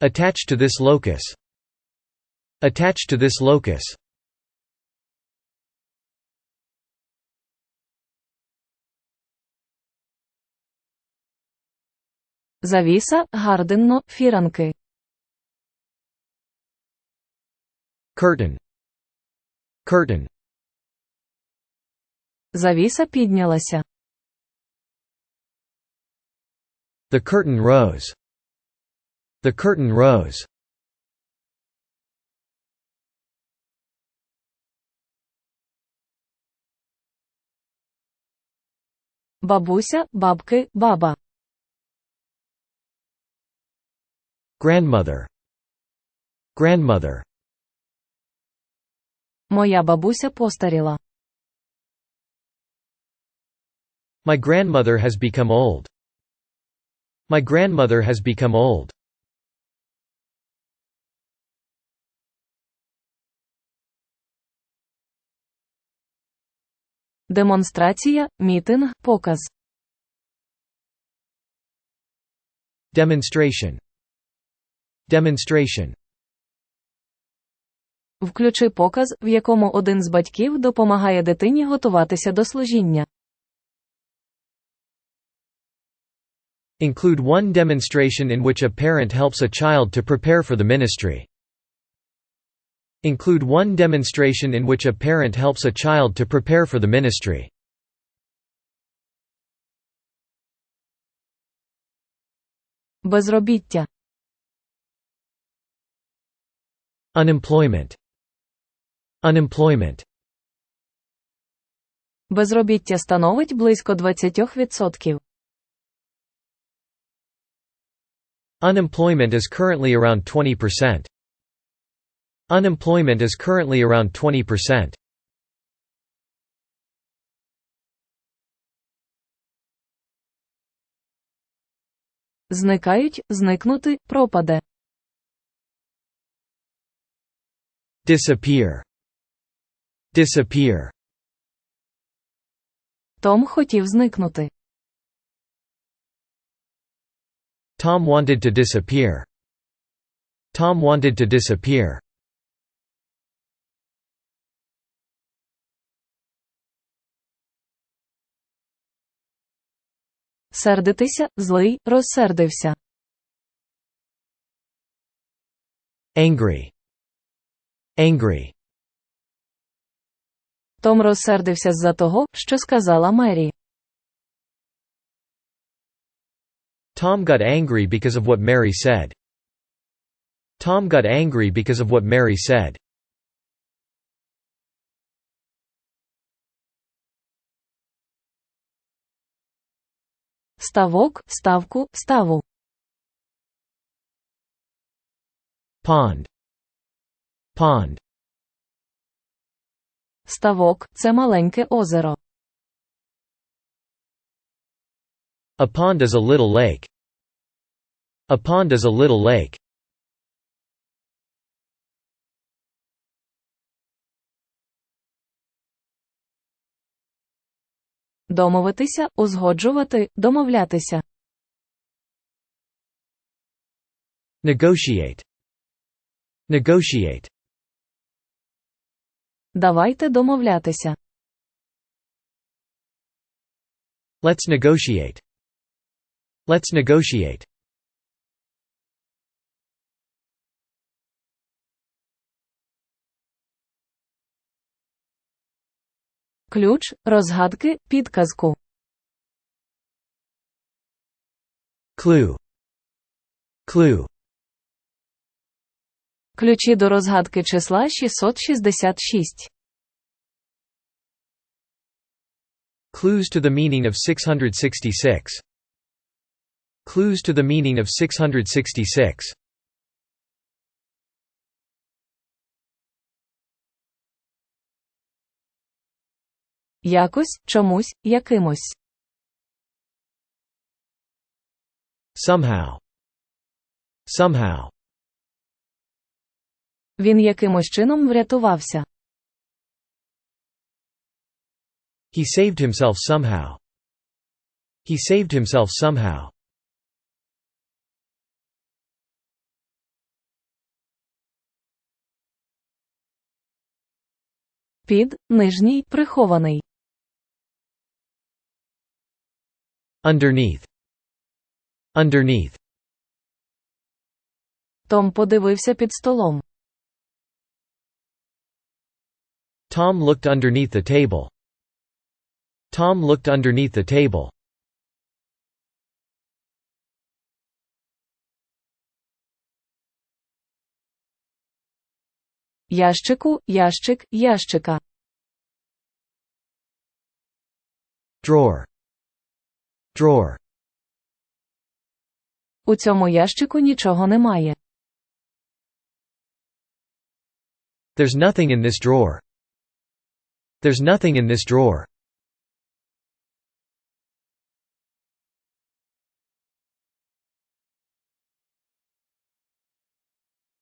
Attach to this locus. Attach to this locus. Завіса, гардинно, фіранки. Curtain. Curtain. Завіса піднялася. The curtain rose. The curtain rose. Бабуся, бабки, баба. Grandmother. Grandmother. Моя бабуся постаріла. My grandmother has become old. My grandmother has become old. Демонстрація, мітинг, показ. Demonstration. Demonstration. Включи показ, в якому один з батьків допомагає дитині готуватися до служіння. Include one demonstration in which a parent helps a child to prepare for the ministry. Include one demonstration in which a parent helps a child to prepare for the ministry. Безробіття. Unemployment. Unemployment. Безробіття становить близько 20%. Unemployment is currently around 20%. Unemployment is currently around 20%. Зникають, зникнути, пропаде. Disappear. Disappear. Том хотів зникнути. Tom wanted to disappear. Tom wanted to disappear. Сердитися, злий, розсердився. Angry. Angry. Том розсердився з-за того, що сказала Мері. Tom got angry because of what Mary said. Tom got angry because of what Mary said. Ставок, ставку, ставу. Pond. Pond. Ставок – це маленьке озеро. A pond is a little lake. A pond is a little lake. Домовитися, узгоджувати, домовлятися. Negotiate. Negotiate. Давайте домовлятися. Let's negotiate. Let's negotiate. Ключ, розгадки, підказку. Clue. Clue. Ключі до розгадки числа 666. Clues to the meaning of 666. Clues to the meaning of 666. Якось, чомусь, якимось. Somehow. Somehow. Він якимось чином врятувався. He saved himself somehow. He saved himself somehow. Під, нижній, прихований. Underneath. Underneath. Том подивився під столом. Tom looked underneath the table. Tom looked underneath the table. Ящику, ящик, ящика. Drawer. Drawer. У цьому ящику нічого немає. There's nothing in this drawer. There's nothing in this drawer.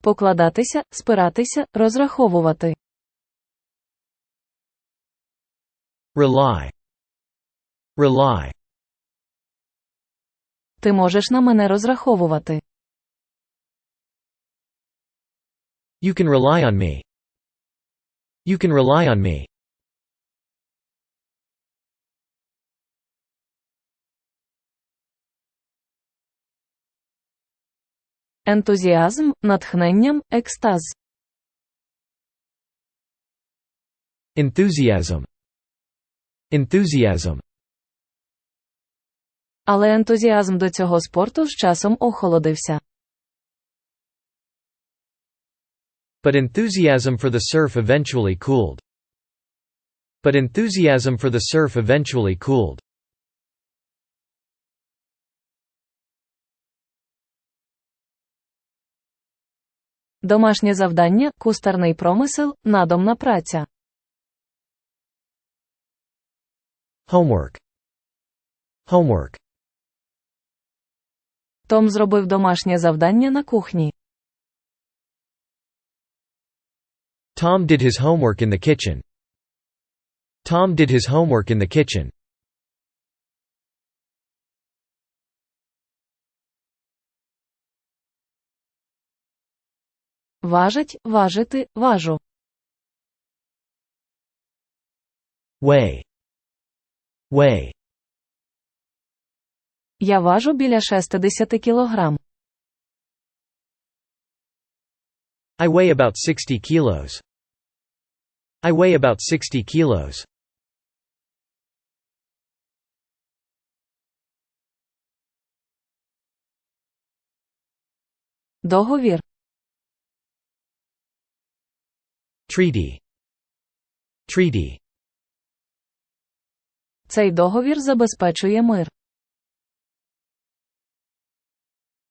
Покладатися, спиратися, розраховувати. Rely. Rely. Ти можеш на мене розраховувати. You can rely on me. You can rely on me. Ентузіазм, натхненням, екстаз. Enthusiasm. Enthusiasm. Але ентузіазм до цього спорту з часом охолодився. But enthusiasm for the surf eventually cooled. But enthusiasm for the surf eventually cooled. Домашнє завдання, кустарний промисел, надомна праця. Homework. Homework. Том зробив домашнє завдання на кухні. Tom did his homework in the kitchen. Tom did his homework in the kitchen. Важить, важити, важу. Weigh. Weigh. Я важу біля 60 кілограм. I weigh about 60 kilos. I weigh about 60 kilos. Договір. Treaty. Treaty. Цей договір забезпечує мир.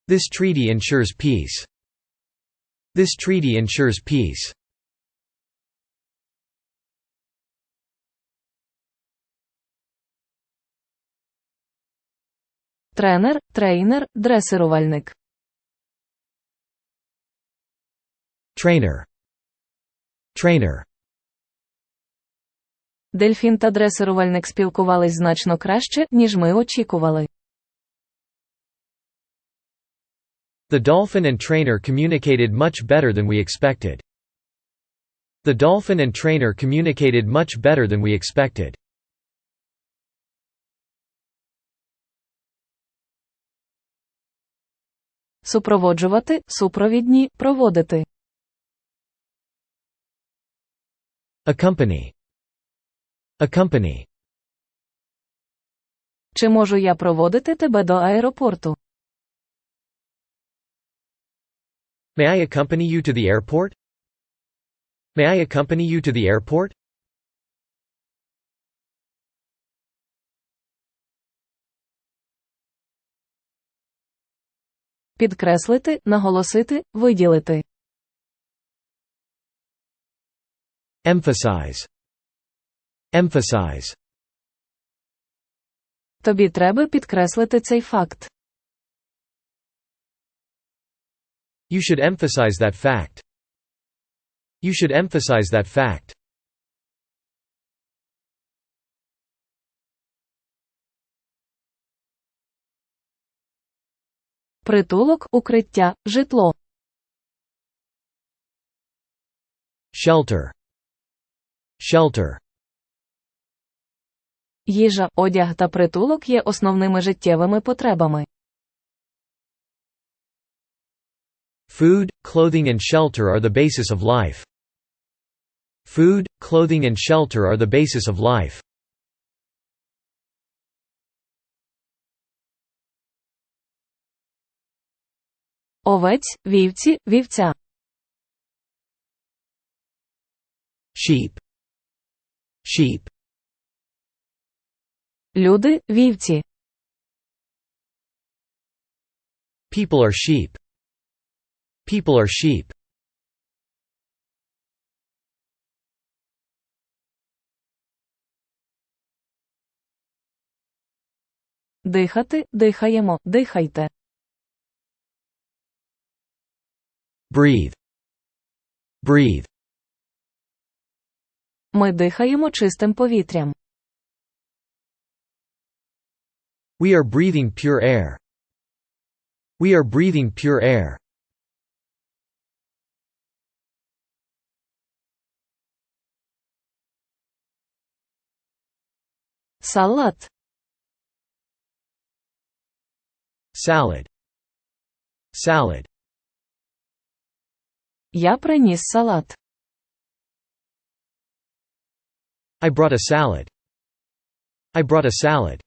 This treaty ensures peace. This treaty ensures peace. Тренер, трейнер, дресирувальник. Trainer. Trainer. Дельфін та дресирувальник спілкувались значно краще, ніж ми очікували. The dolphin and trainer communicated much better than we expected. The dolphin and trainer communicated much better than we expected. Супроводжувати, супровідні, проводити. Accompany. Accompany. Чи можу я проводити тебе до аеропорту? May I accompany you to the airport? May I accompany you to the airport? Підкреслити, наголосити, виділити. Emphasize. Emphasize. Тобі треба підкреслити цей факт. You should emphasize that fact. You should emphasize that fact. Притулок, укриття, житло. Shelter. Shelter. Їжа, одяг та притулок є основними життєвими потребами. Food, clothing and shelter are the basis of life. Food, clothing and shelter are the basis of life. Овець, вівці, вівця. Sheep. Sheep. Люди, вівці. People are sheep. People are sheep. Дихати, дихаємо, дихайте. Breathe. Breathe. Ми дихаємо чистим повітрям. We are breathing pure air. We are breathing pure air. Салат. Salad. Salad. Я приніс салат. I brought a salad. I brought a salad.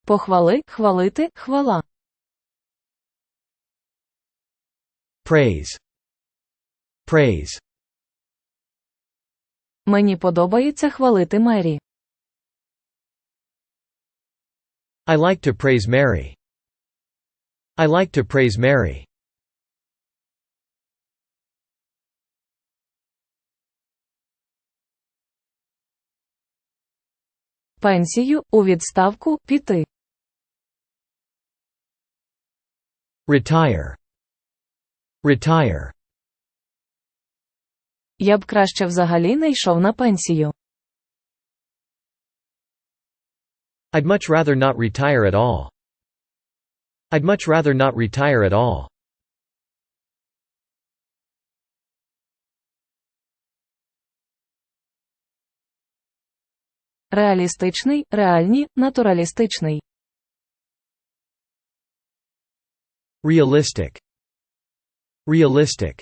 Похвали, хвалити, хвала. Praise. Praise. Мені подобається хвалити Мері. I like to praise Mary. I like to praise Mary. Пенсію, у відставку, піти. Retire. Retire. Я б краще взагалі не йшов на пенсію. I'd much rather not retire at all. I'd much rather not retire at all. Реалістичний, реальні, натуралістичний. Realistic. Realistic.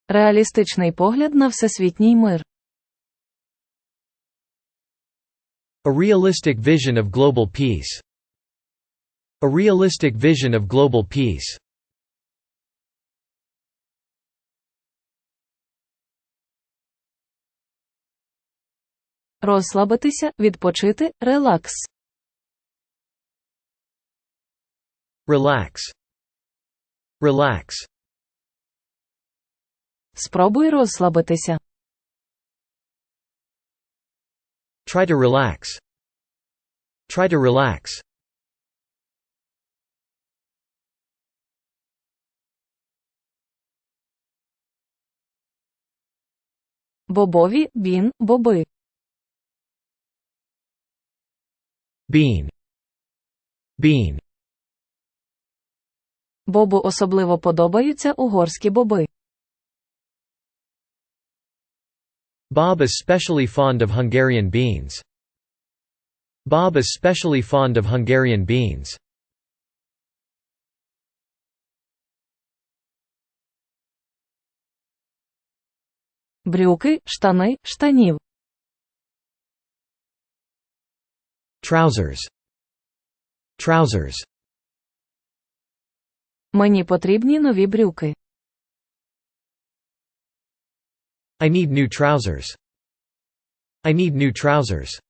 Реалістичний погляд на всесвітній мир. A realistic vision of global peace. A realistic vision of global peace. Розслабитися, відпочити, релакс. Relax. Relax. Спробуй розслабитися. Try to relax. Try to relax. Бобові, бін, боби. Bean. Bean. Бобу особливо подобаються угорські боби. Bob is specially fond of Hungarian beans. Bob is specially fond of Hungarian beans. Брюки, штани, штанів. Trousers. Trousers. Мені потрібні нові брюки. I need new trousers. I need new trousers.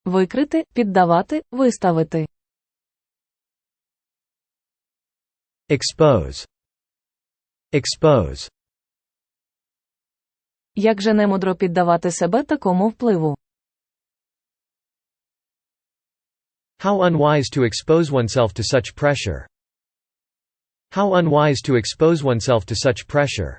Викрити, піддавати, виставити. Expose. Expose. Як же немудро піддавати себе такому впливу. How unwise to expose oneself to such pressure. How unwise to expose oneself to such pressure.